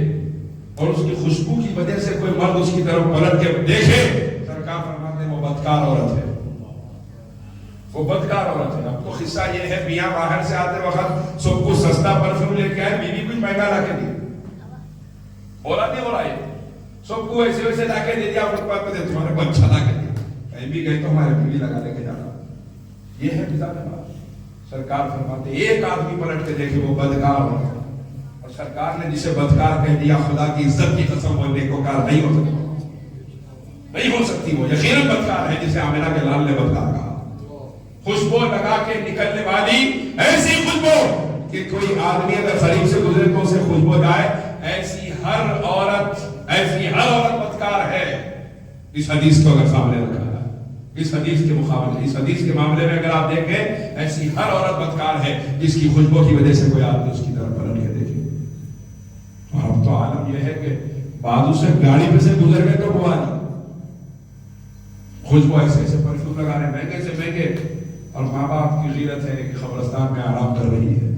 اور اس کی خوشبو کی وجہ سے کوئی مرد اس کی طرف پلٹ کے دیکھے، سرکار فرماتے ہیں وہ بدکار عورت ہے، وہ بدکار عورت ہے. اب تو قصہ یہ ہے میاں باہر سے آتے وقت سب کو سستا پرفیوم لے کے آئے، بیوی کچھ مہنگا لا کے دی. بولا نہیں ہو رہا ہے، سب کو ایسے ویسے لا کے دے دیا، تمہارے کو اچھا لا کے دیا، کہیں بھی گئے تو ہمارے بیوی لگا لے کے جانا. یہ ہے مزاج بات. سرکار فرماتے ایک آدمی پلٹ کے دیکھے وہ بدکار عورت ہے. اور سرکار نے جسے بدکار کہہ دیا، خدا کی عزت کی قسم وہ نیکوکار نہیں ہو سکتی، نہیں ہو سکتی. وہ یقیناً بدکار ہے جسے آمنہ کے لال نے بدکار کہا. خوشبو لگا کے نکلنے والی ایسی خوشبو کہ کوئی آدمی اگر قریب سے گزرے تو اسے خوشبو جائے، ایسی ہر عورت بدکار ہے. اس حدیث کو اگر سامنے رکھا ہے، اس حدیث کے مقابلے، اس حدیث کے معاملے میں اگر آپ دیکھیں، ایسی ہر عورت بدکار ہے جس کی خوشبو کی وجہ سے کوئی آدمی اس کی طرف پلٹ کے دیکھے. اور اب تو عالم یہ ہے کہ بازو سے گاڑی پہ سے گزر گئے تو بوا نہیں، خوشبو ایسے ایسے پرفیوم لگا رہے ہیں مہنگے سے مہنگے، اور ماں باپ کی غیرت ہے کہ قبرستان میں آرام کر رہی ہے.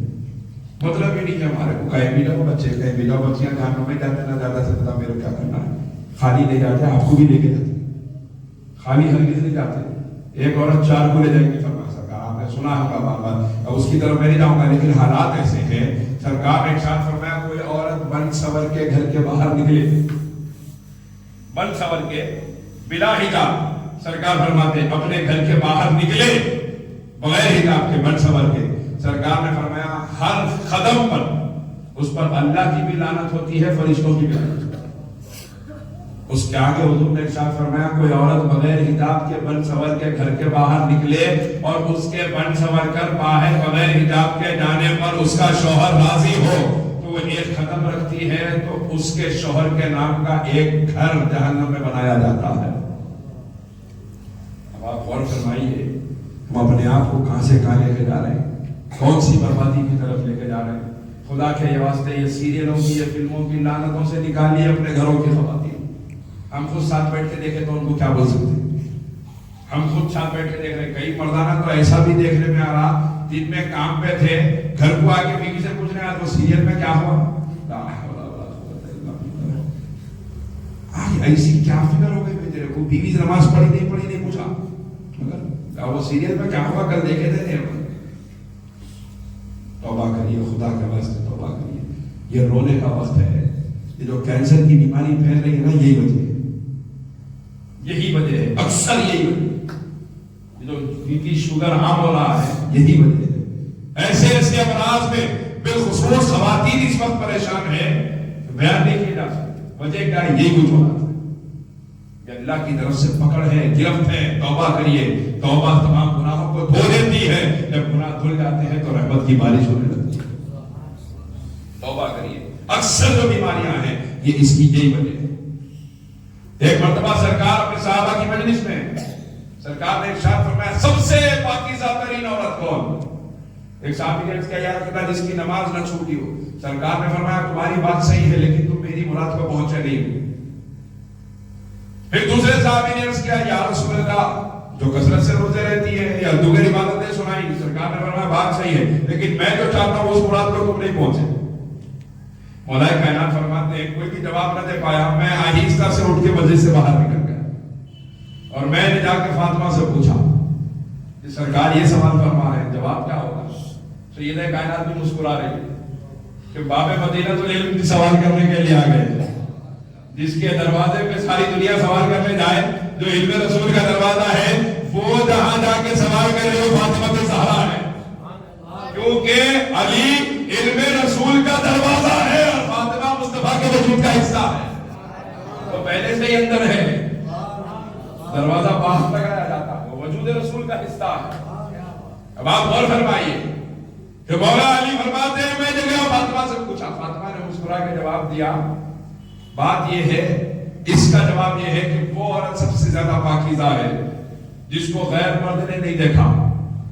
مطلب ہی نہیں کہ ہمارے کو کہیں بھی جاؤ بچے، کہیں بھی جاؤ بچیاں جہنم میں جاتے نہ زیادہ سے زیادہ میرے کیا کرنا ہے. خالی لے جاتے ہیں، آپ کو بھی لے کے جاتے ہیں، خالی ہرگز نہیں جاتے. ایک عورت 4 کو لے جائے گی فرمایا سرکار، آپ نے سنا ہوگا بار بار، اب اس کی طرف میں نہیں جاؤں گا، لیکن حالات ایسے ہیں. سرکار نے ارشاد فرمایا کوئی عورت بن سور کے گھر کے باہر نکلے، بن سور کے بلا حجاب، سرکار فرماتے ہیں اپنے گھر کے باہر نکلے بغیر حجاب کے، بن سور کے، سرکار نے فرمایا ہر قدم پر اس پر اللہ کی بھی لعنت ہوتی ہے، فرشتوں کی بھی لعنت ہوتی ہے. اس کے آگے حضور نے ارشاد فرمایا کوئی عورت بغیر حجاب کے بن سور کے گھر کے باہر نکلے اور اس کے بن سور کر باہر بغیر حجاب کے جانے پر اس کا شوہر راضی ہو تو وہ ایک قدم رکھتی ہے تو اس کے شوہر کے نام کا ایک گھر جہنم میں بنایا جاتا ہے. اب آپ غور فرمائیے ہم اپنے آپ کو کہاں سے کہاں لے کے جا رہے ہیں، کون سی بربادی کی طرف لے کے جا رہے ہیں. خدا کے واسطے یہ سیریلوں کی، یہ فلموں کی لعنتوں سے نکالیے اپنے گھروں کی خواتین. ہم خود ساتھ بیٹھ کے دیکھیں تو ان کو کیا بول سکتے ہیں. ہم خود ساتھ بیٹھ کے دیکھ رہے ہیں. کئی مردانہ تو ایسا بھی دیکھنے میں آ رہا، دن میں کام پہ تھے، گھر کو آ کے بیوی سے پوچھ رہے ہیں تو سیریل میں کیا ہوا. ایسی کیا فکر ہو گئی تیرے کو، بیوی نماز پڑھی نہیں پوچھا، مگر وہ سیریل میں کیا ہوا کل دیکھے تھے. توبہ کریے خدا کے واسطے، توبہ کریے. یہ رونے کا وقت ہے. یہ جو کینسر کی بیماری پھیل رہی ہے نا، یہی وجہ ہے، یہی وجہ ہے، اکثر یہی وجہ ہے. جو بی پی شوگر عام ہو رہا ہے یہی وجہ ہے. ایسے امراض میں بالخصوص خواتین اس وقت پریشان ہے، بیان نہیں کیا جا سکتا. وجہ کیا ہے؟ یہی کچھ ہو رہا ہے. یہ اللہ کی طرف سے پکڑ ہے، گرفت ہے. توبہ کریے. توبہ تمام گناہوں کو دھو دیتی ہے. جب گناہ دھل جاتے ہیں تو رحمت کی بارش ہونے لگتی ہے. توبہ کریے. اکثر جو بیماریاں ہیں یہ اس کی یہی وجہ ہے. ایک مرتبہ سرکار اپنے صحابہ کی مجلس میں سرکار نے ارشاد فرمایا سب سے پاکیزہ ترین عورت کون؟ ایک صحابی نے عرض کیا یا رسول اللہ جس کی نماز نہ چھوٹی ہو. سرکار نے فرمایا تمہاری بات صحیح ہے لیکن تم میری مراد کو پہنچے نہیں ہو. پھر دوسرے صحابی نے عرض کیا یا رسول اللہ جو کثرت سے روزے رہتی ہے یا دیگر عبادتیں سنائی. سرکار نے فرمایا بات صحیح ہے لیکن میں جو چاہتا ہوں اس مراد کو تم نہیں پہنچے. مولا کائنات فرماتے ہیں کوئی بھی جواب نہ دے پایا. میں آہستہ سے اٹھ کے مسجد سے باہر نکل گیا اور میں نے جا کے فاطمہ سے پوچھا کہ سرکار یہ سوال فرما رہے ہیں جواب کیا ہوگا. سیدہ کائنات بھی مسکرا رہی ہے کہ باب مدینہ تو علم کی سوال کرنے کے لیے آ گئے. جس کے دروازے پہ ساری دنیا سوال کرنے جائے، جو علم رسول کا دروازہ ہے وہ جہاں جا کے سوال کر رہے ہو فاطمہ الزہرا ہے، کیونکہ علی علم رسول کا دروازہ ہے اور فاطمہ مصطفیٰ کے وجود کا حصہ ہے. وہ پہلے سے ہی اندر ہے، دروازہ باہر لگایا جاتا ہے، وہ وجود رسول کا حصہ ہے. اب آپ غور فرمائیے کہ مولا علی فرماتے ہیں میں نے گیا فاطمہ سے پوچھا. فاطمہ نے مسکرا کے جواب دیا. بات یہ ہے، اس کا جواب یہ ہے کہ وہ عورت سب سے زیادہ پاکیزہ ہے جس کو غیر مرد نے نہیں دیکھا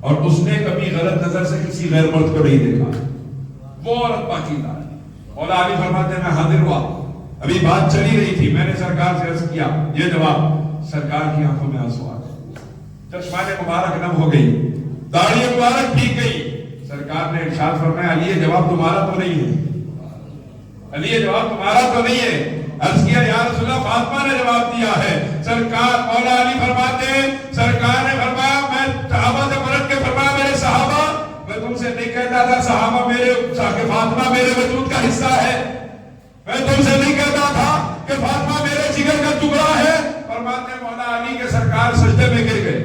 اور اس نے کبھی غلط نظر سے کسی غیر مرد کو نہیں دیکھا. وہ عورت پاکیزہ ہے. مولا علی فرماتے ہیں میں حاضر ہوا، ابھی بات چلی رہی تھی، میں نے سرکار سے عرض کیا یہ جواب. سرکار کی آنکھوں میں آنسو آ گئے، چشمان مبارک نم ہو گئی، داڑھی مبارک بھیگ گئی. سرکار نے ارشاد فرمایا علی یہ جواب تمہارا تو نہیں ہے، علی یہ جواب تمہارا تو نہیں ہے. عرض کیا یا رسول اللہ فاطمہ نے جواب دیا ہے. سرکار مولا علی فرماتے ہیں سرکار نے فرمایا میں صحابہ سے پلٹ کے فرمایا میرے صحابہ میں تم سے نہیں کہتا تھا صحابہ میرے فاطمہ میرے وجود کا حصہ ہے. میں تم سے نہیں کہتا تھا کہ فاطمہ میرے جگر کا ٹکڑا ہے. فرماتے ہیں مولا علی کے سرکار سجدے میں گر گئے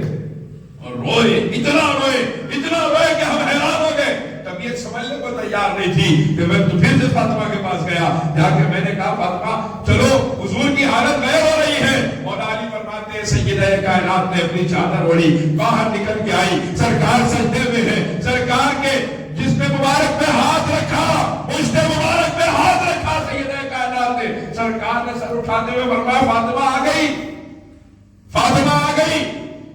اور روئے، اتنا روئے کہ ہم حیران ہو گئے. طبیعت سمجھنے کو تیار نہیں تھی کہ میں تو پھر سے فاطمہ کے پاس گیا. جا کے میں نے کہا فاطمہ چلو حضور کی حالت غیر ہو رہی ہے. مولا علی فرماتے ہیں سیدہ کائنات نے اپنی چادر اوڑھی باہر نکل کے آئی. سرکار سجدے میں ہے. سرکار کے جس نے مبارک پہ ہاتھ رکھا اس نے مبارک پہ ہاتھ رکھا. سیدہ کائنات نے سرکار نے سر اٹھاتے ہوئے فرمایا فاطمہ آ گئی، فاطمہ آ گئی.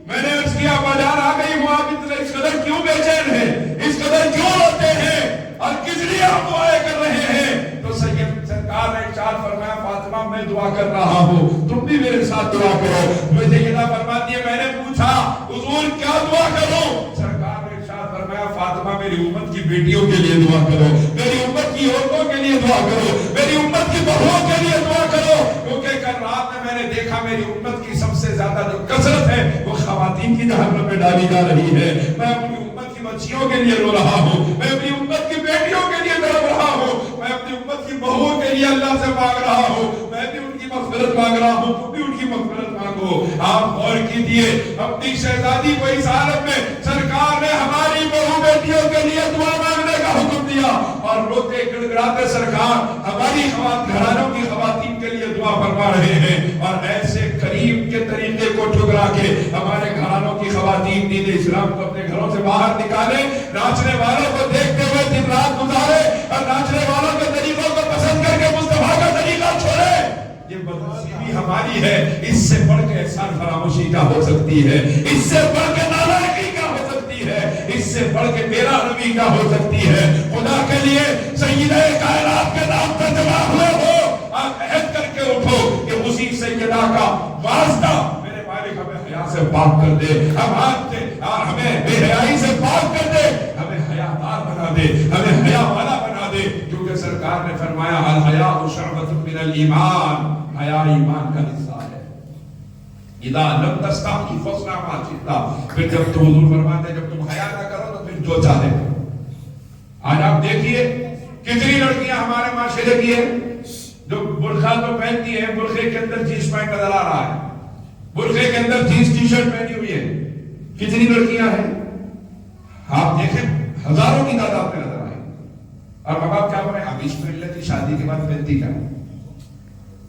میں نے عرض کیا بازار آ گئی ہوں، آپ اتنے اس قدر کیوں بے چین ہیں، اس قدر کیوں روتے ہیں اور کس لیے آپ دعائیں کر رہے ہیں. تو سید سرکار نے ارشاد فرمایا فاطمہ فاطمہ میں دعا کر رہا ہوں، تم بھی میرے ساتھ دعا کرو۔ مجھے یہ فرماتی ہے میں نے پوچھا حضور کیا دعا کروں؟ سرکار نے ارشاد فرمایا فاطمہ میری امت کی بیٹیوں کے لیے دعا کرو، میری امت کی عورتوں کے لیے دعا کرو، میری امت کی بہوؤں کے لیے دعا کرو، کیونکہ کل رات میں نے دیکھا میری امت کی سب سے زیادہ جو کثرت ہے وہ خواتین کی جہنم میں ڈالی جا رہی ہے۔ میں اپنی امت کی بچیوں کے لیے رو رہا ہوں، میں اپنی امت کی بیٹیوں کے لیے تڑپ رہا ہوں، میں اپنی امت کی بہوؤں کے لیے اللہ سے مانگ رہا ہوں، میں بھی ان کی مغفرت مانگ رہا ہوں، تم بھی ان کی مغفرت مانگو۔ آپ غور کیجئے اپنی شہزادی کو اس عالم میں سرکار نے ہماری بہو بیٹیوں کے لیے دعا مانگنے کا حکم دیا، اور روتے گڑگڑاتے سرکار ہماری گھرانوں کی خواتین کے لیے دعا فرما رہے ہیں، اور ایسے کریم کے طریقے کو ٹھکرا کے ہمارے گھرانوں کی خواتین دین اسلام کو اپنے گھروں سے باہر نکالے، ناچنے والوں کو دیکھتے ہوئے دن رات گزارے، اور ناچنے والوں کے طریقوں کو پسند کر کے مصطفیٰ کا طریقہ چھوڑے۔ یہ بدنصیبی ہماری ہے، اس سے بڑھ کے احسان فراموشی کا ہو سکتی ہے، اس سے بڑھ کے نالائقی کا ہو سکتی ہے، اس سے بڑھ کے میرا روی کا ہو سکتی ہے۔ خدا کے لیے سیدہ کائنات کے نام پر جمع ہوئے ہو، آپ عہد کر کے اٹھو کہ اسی سیدہ کا واسطہ میرے مالک ہمیں حیا سے پاک کر دے، ہمیں بے حیائی سے پاک کر دے، ہمیں حیادار بنا دے، ہمیں حیا والا بنا دے، کیونکہ سرکار نے فرمایا الحیاء شعبۃ من الایمان، حیا ایمان کا حصہ ہے۔ اذا لم تستحی فاصنع ما شئت، پھر جب تو حضور فرماتے جب تم حیا نہ کرو تو پھر جو چاہے کرو۔ آج آپ دیکھیے کتنی لڑکیاں ہمارے معاشرے کی ہیں جو برقع تو پہنتی ہیں، برقعے کے اندر جینس پینٹ نظر آ رہا ہے، برقعے کے اندر جینس ٹی شرٹ پہنی ہوئی ہے، کتنی لڑکیاں ہیں آپ دیکھیں ہزاروں کی تعداد میں نظر آئیں، اور ماں باپ کیا بولے ابھی پہن لیتی، شادی کے بعد پہنتی کیا؟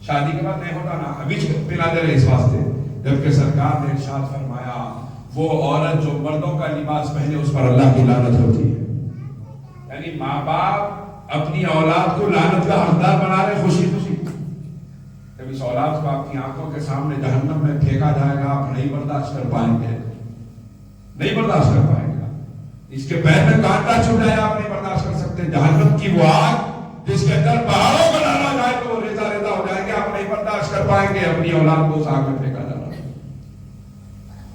شادی کے بعد نہیں ہوتا نا، ابھی پہنا دے رہے اس واسطے، جبکہ سرکار نے ارشاد فرمایا وہ عورت جو مردوں کا لباس پہنے اس پر اللہ کی لعنت ہوتی ہے۔ یعنی ماں باپ اپنی اولاد کو لعنت کا حقدار بنا رہے خوشی خوشی، جب اس اولاد کو آپ کی آنکھوں کے سامنے جہنم میں پھینکا جائے گا آپ نہیں برداشت کر پائیں گے، نہیں برداشت کر پائیں گے، اس کے پیر میں کانٹا چھپ جائے آپ نہیں برداشت کر سکتے، جہنم کی وہ آگ جس کے اندر پہاڑوں کو ڈالا جائے تو وہ ریزہ ریزہ ہو جائیں گے، آپ نہیں برداشت کر پائیں گے اپنی اولاد کو اس آگ میں پھینکا جانا۔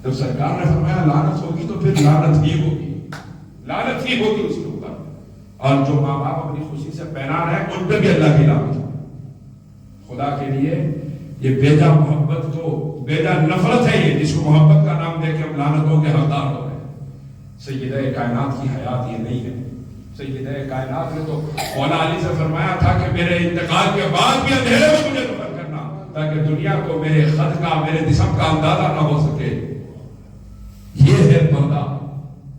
جب سرکار نے فرمایا لعنت ہوگی تو پھر لعنت ہی ہوگی، لعنت ہی ہوگی اس کے اوپر، اور جو ماں باپ اپنی خوشی سے پہنا رہے ہیں ان پہ بھی اللہ کی لعنت ہے۔ خدا کے لیے یہ بیجا محبت کو، بیجا نفرت ہے یہ، جس کو محبت کا نام دے کے ہم لعنتوں کے حقدار ہو رہے ہیں۔ سیدہ کائنات کی حیات یہ نہیں ہے، سیدہ کائنات نے تو مولا علی سے فرمایا تھا کہ میرے انتقال کے بعد بھی اندھیرے میں مجھے دفن کرنا، تاکہ دنیا کو میرے خط کا، میرے جسم کا اندازہ نہ ہو سکے۔ یہ ہے پردہ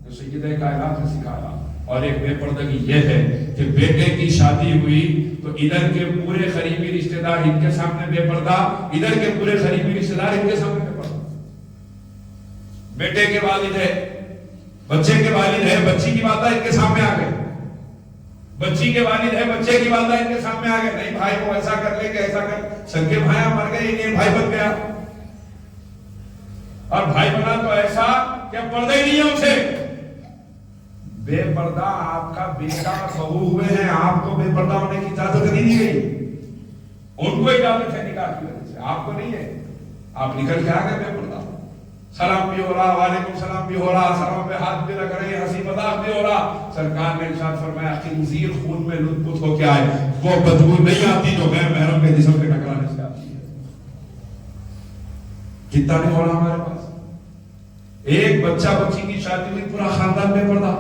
جو سیدہ کائنات نے سکھایا۔ اور ایک بے پردگی یہ ہے کہ بیٹے کی شادی ہوئی تو ادھر کے پورے قریبی رشتہ دار ان کے سامنے بے پردہ، ادھر کے پورے قریبی رشتہ دار ان کے سامنے بے پردہ۔ بیٹے کے والد ہے، بچے کے والد ہے، بچی کی والدہ ان کے سامنے آ گئے، بچی کے والد ہے، بچے کی والدہ ان کے سامنے آ گئے، نہیں بھائی کو ایسا کر لے کہ ایسا کر، سگے بھائیاں مر گئے انہیں بھائی بن گیا، اور بھائی بنا تو ایسا کہ پردہ ہی نہیں ہے اسے۔ بے پردہ آپ کا بیٹا بہو ہوئے ہیں، آپ کو بے پردہ ہونے کی اجازت نہیں دی گئی، ان کو اجازت ہے نکاح کی وجہ سے، آپ کو نہیں ہے، آپ نکل کے آ گئے بے پردہ، سلام بھی ہو رہا، وعلیکم السلام بھی ہو رہا، سلام پہ ہاتھ بھی رکھ رہے ہیں، ہنسی مذاق بھی ہو رہا۔ سرکار نے ارشاد فرمایا خنزیر خون میں لطف پت ہو کے آئے، وہ بدبو نہیں آتی جو غیر محرم کے جسم پہ ٹکرانے سے آتی ہے۔ کتنا نہیں ہو رہا ہمارے پاس، ایک بچہ بچی کی شادی ہوئی پورا خاندان بے پردہ۔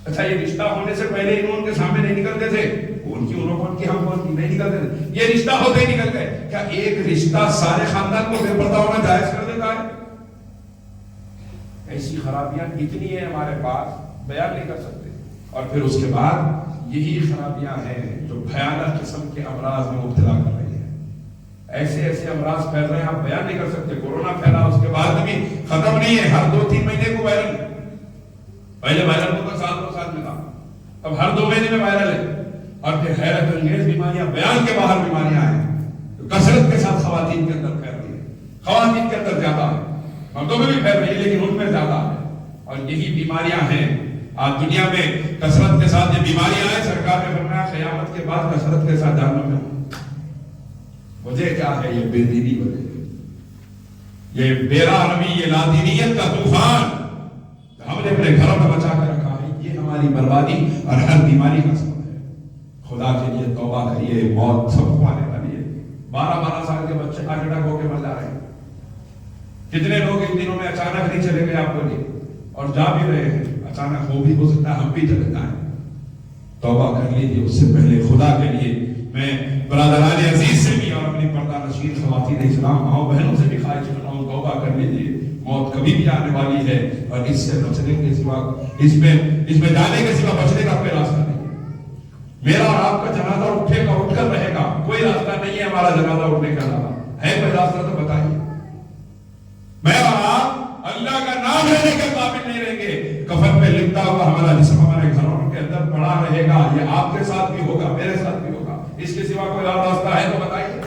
اچھا یہ رشتہ ہونے سے پہلے ان کے سامنے نہیں نکلتے تھے، ان کی انہوں کون کی ہم کون کی نہیں نکلتے تھے، یہ رشتہ ہوتے ہی نکل گئے۔ کیا ایک رشتہ سارے خاندان کو بے پردہ ہونا جائز کر دیتا ہے؟ ایسی خرابیاں اتنی ہیں ہمارے پاس بیان نہیں کر سکتے۔ اور پھر اس کے بعد یہی خرابیاں ہیں جو بھیانک قسم کے امراض میں مبتلا کر رہی ہیں، ایسے ایسے امراض پھیل رہے ہیں آپ بیان نہیں کر سکتے۔ کورونا پھیلا اس کے بعد بھی ختم نہیں ہے، ہر 2-3 مہینے کو وائرل، پہلے وائرل ہوتا 7-2 سال میں تھا، اب ہر 2 مہینے میں وائرل ہے۔ اور پھر حیرت انگیز بیماریاں، بیان کے باہر بیماریاں ہیں جو کثرت کے ساتھ خواتین کے اندر پھیل رہی ہے، خواتین کے اندر زیادہ ہے، مردوں میں بھی پھیل رہی ہے لیکن ان میں زیادہ ہے۔ اور یہی بیماریاں ہیں آج دنیا میں کثرت کے ساتھ، یہ بیماریاں ہیں، سرکار نے فرمایا قیامت کے بعد کثرت کے ساتھ جہنم میں وجہ کیا ہے؟ یہ بے دینی وجہ ہے، یہ بیرا روی، یہ لادینیت کا طوفان ہم نے اپنے گھروں میں بچا کے رکھا ہے، یہ ہماری بربادی اور ہر بیماری کا سبب ہے۔ خدا کے لیے توبہ کریے، موت سب کو آنے والی ہے۔ 12 سال کے بچے ہارٹ اٹیک ہو کے مر جا رہے ہیں۔ کتنے لوگ ان دنوں میں اچانک نہیں چلے گئے آپ بولیے، اور جا بھی رہے ہیں، اچانک ہو سکتا ہے ہم بھی چلے جائیں۔ توبہ کر لیجیے اس سے پہلے خدا کے لیے۔ میں برادران عزیز سے بھی اور اپنی پردہ نشین خواتین اسلام ماؤں بہنوں سے بھی خواہش کر رہا ہوں، توبہ کر لیجیے، موت کبھی بھی آنے والی ہے، اور اس سے بچنے کے سوا، اس میں جانے کے سوا بچنے کا کوئی راستہ نہیں ہے۔ میرا اور آپ کا جنازہ اٹھے گا، اٹھ کر رہے گا، کوئی راستہ نہیں ہے ہمارا جنازہ اٹھنے کا علاوہ، ہے کوئی راستہ تو بتائیے۔ میں اور آپ اللہ کا نام لینے کے قابل نہیں رہیں گے، کفن پہ لکھتا ہوا ہمارا جسم ہمارے گھروں کے اندر پڑا رہے گا، یہ آپ کے ساتھ بھی ہوگا، میرے ساتھ بھی ہوگا، اس کے سوا کوئی اور راستہ ہے تو بتائیے۔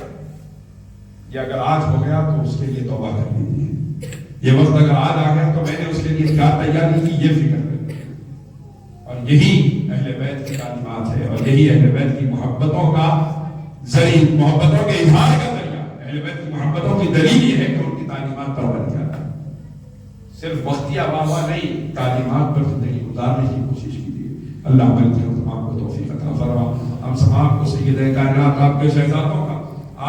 یہ اگر آج ہو گیا تو اس کے لیے توبہ کر لیجیے، یہ وقت اگر آج آ گیا تو میں نے اس کے لیے کیا تیاری کی یہ فکر کریں، اور یہی اہل بیت کی تعلیمات ہے، اور یہی اہل بیت کی محبتوں کا ذریعہ، محبتوں کے اظہار کا ذریعہ، اہل بیت کی محبتوں کی دلیل یہ ہے کہ ان کی تعلیمات پر عمل کیا ہے۔ صرف وقتیہ واہ نہیں، تعلیمات پر زندگی گزارنے کی کوشش کیجیے۔ اللہ ہم تمام کو توفیق عطا فرما، ہم تمام کو سید کائنات آپ کے شہزادوں کا،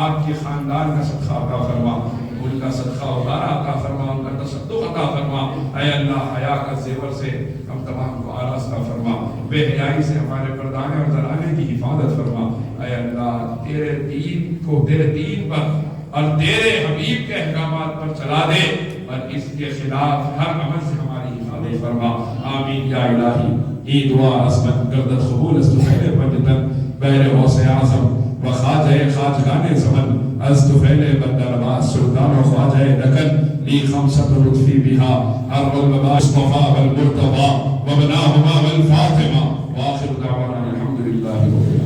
آپ کے خاندان کا صدقہ عطا فرما، ان کا صدقہ اتارا عطا فرما، ان کا تصدق عطا فرما۔ اے اللہ حیا کا زیور سے ہم تمام کو آراستہ فرما، بے حیائی سے ہمارے پردانے اور زنانے کی حفاظت فرما۔ اے اللہ تیرے دین کو، تیرے دین پر اور تیرے حبیب کے احکامات پر چلا دے، اور اس کے خلاف ہر عمل سے ہماری حفاظت فرما۔ آمین یا الہی۔ ای دعا عصمت گردت قبول استفیل بندتن بہر غوث اعظم و خواجہ خواجگان زمن استفیل بندرباز سلطان و خواجہ دکن لی خمسط لطفی بہا ہر والمبا اصطفا والمرتضا وبناہما والفاطمہ وآخر دعوانا الحمدللہ رب العالمین۔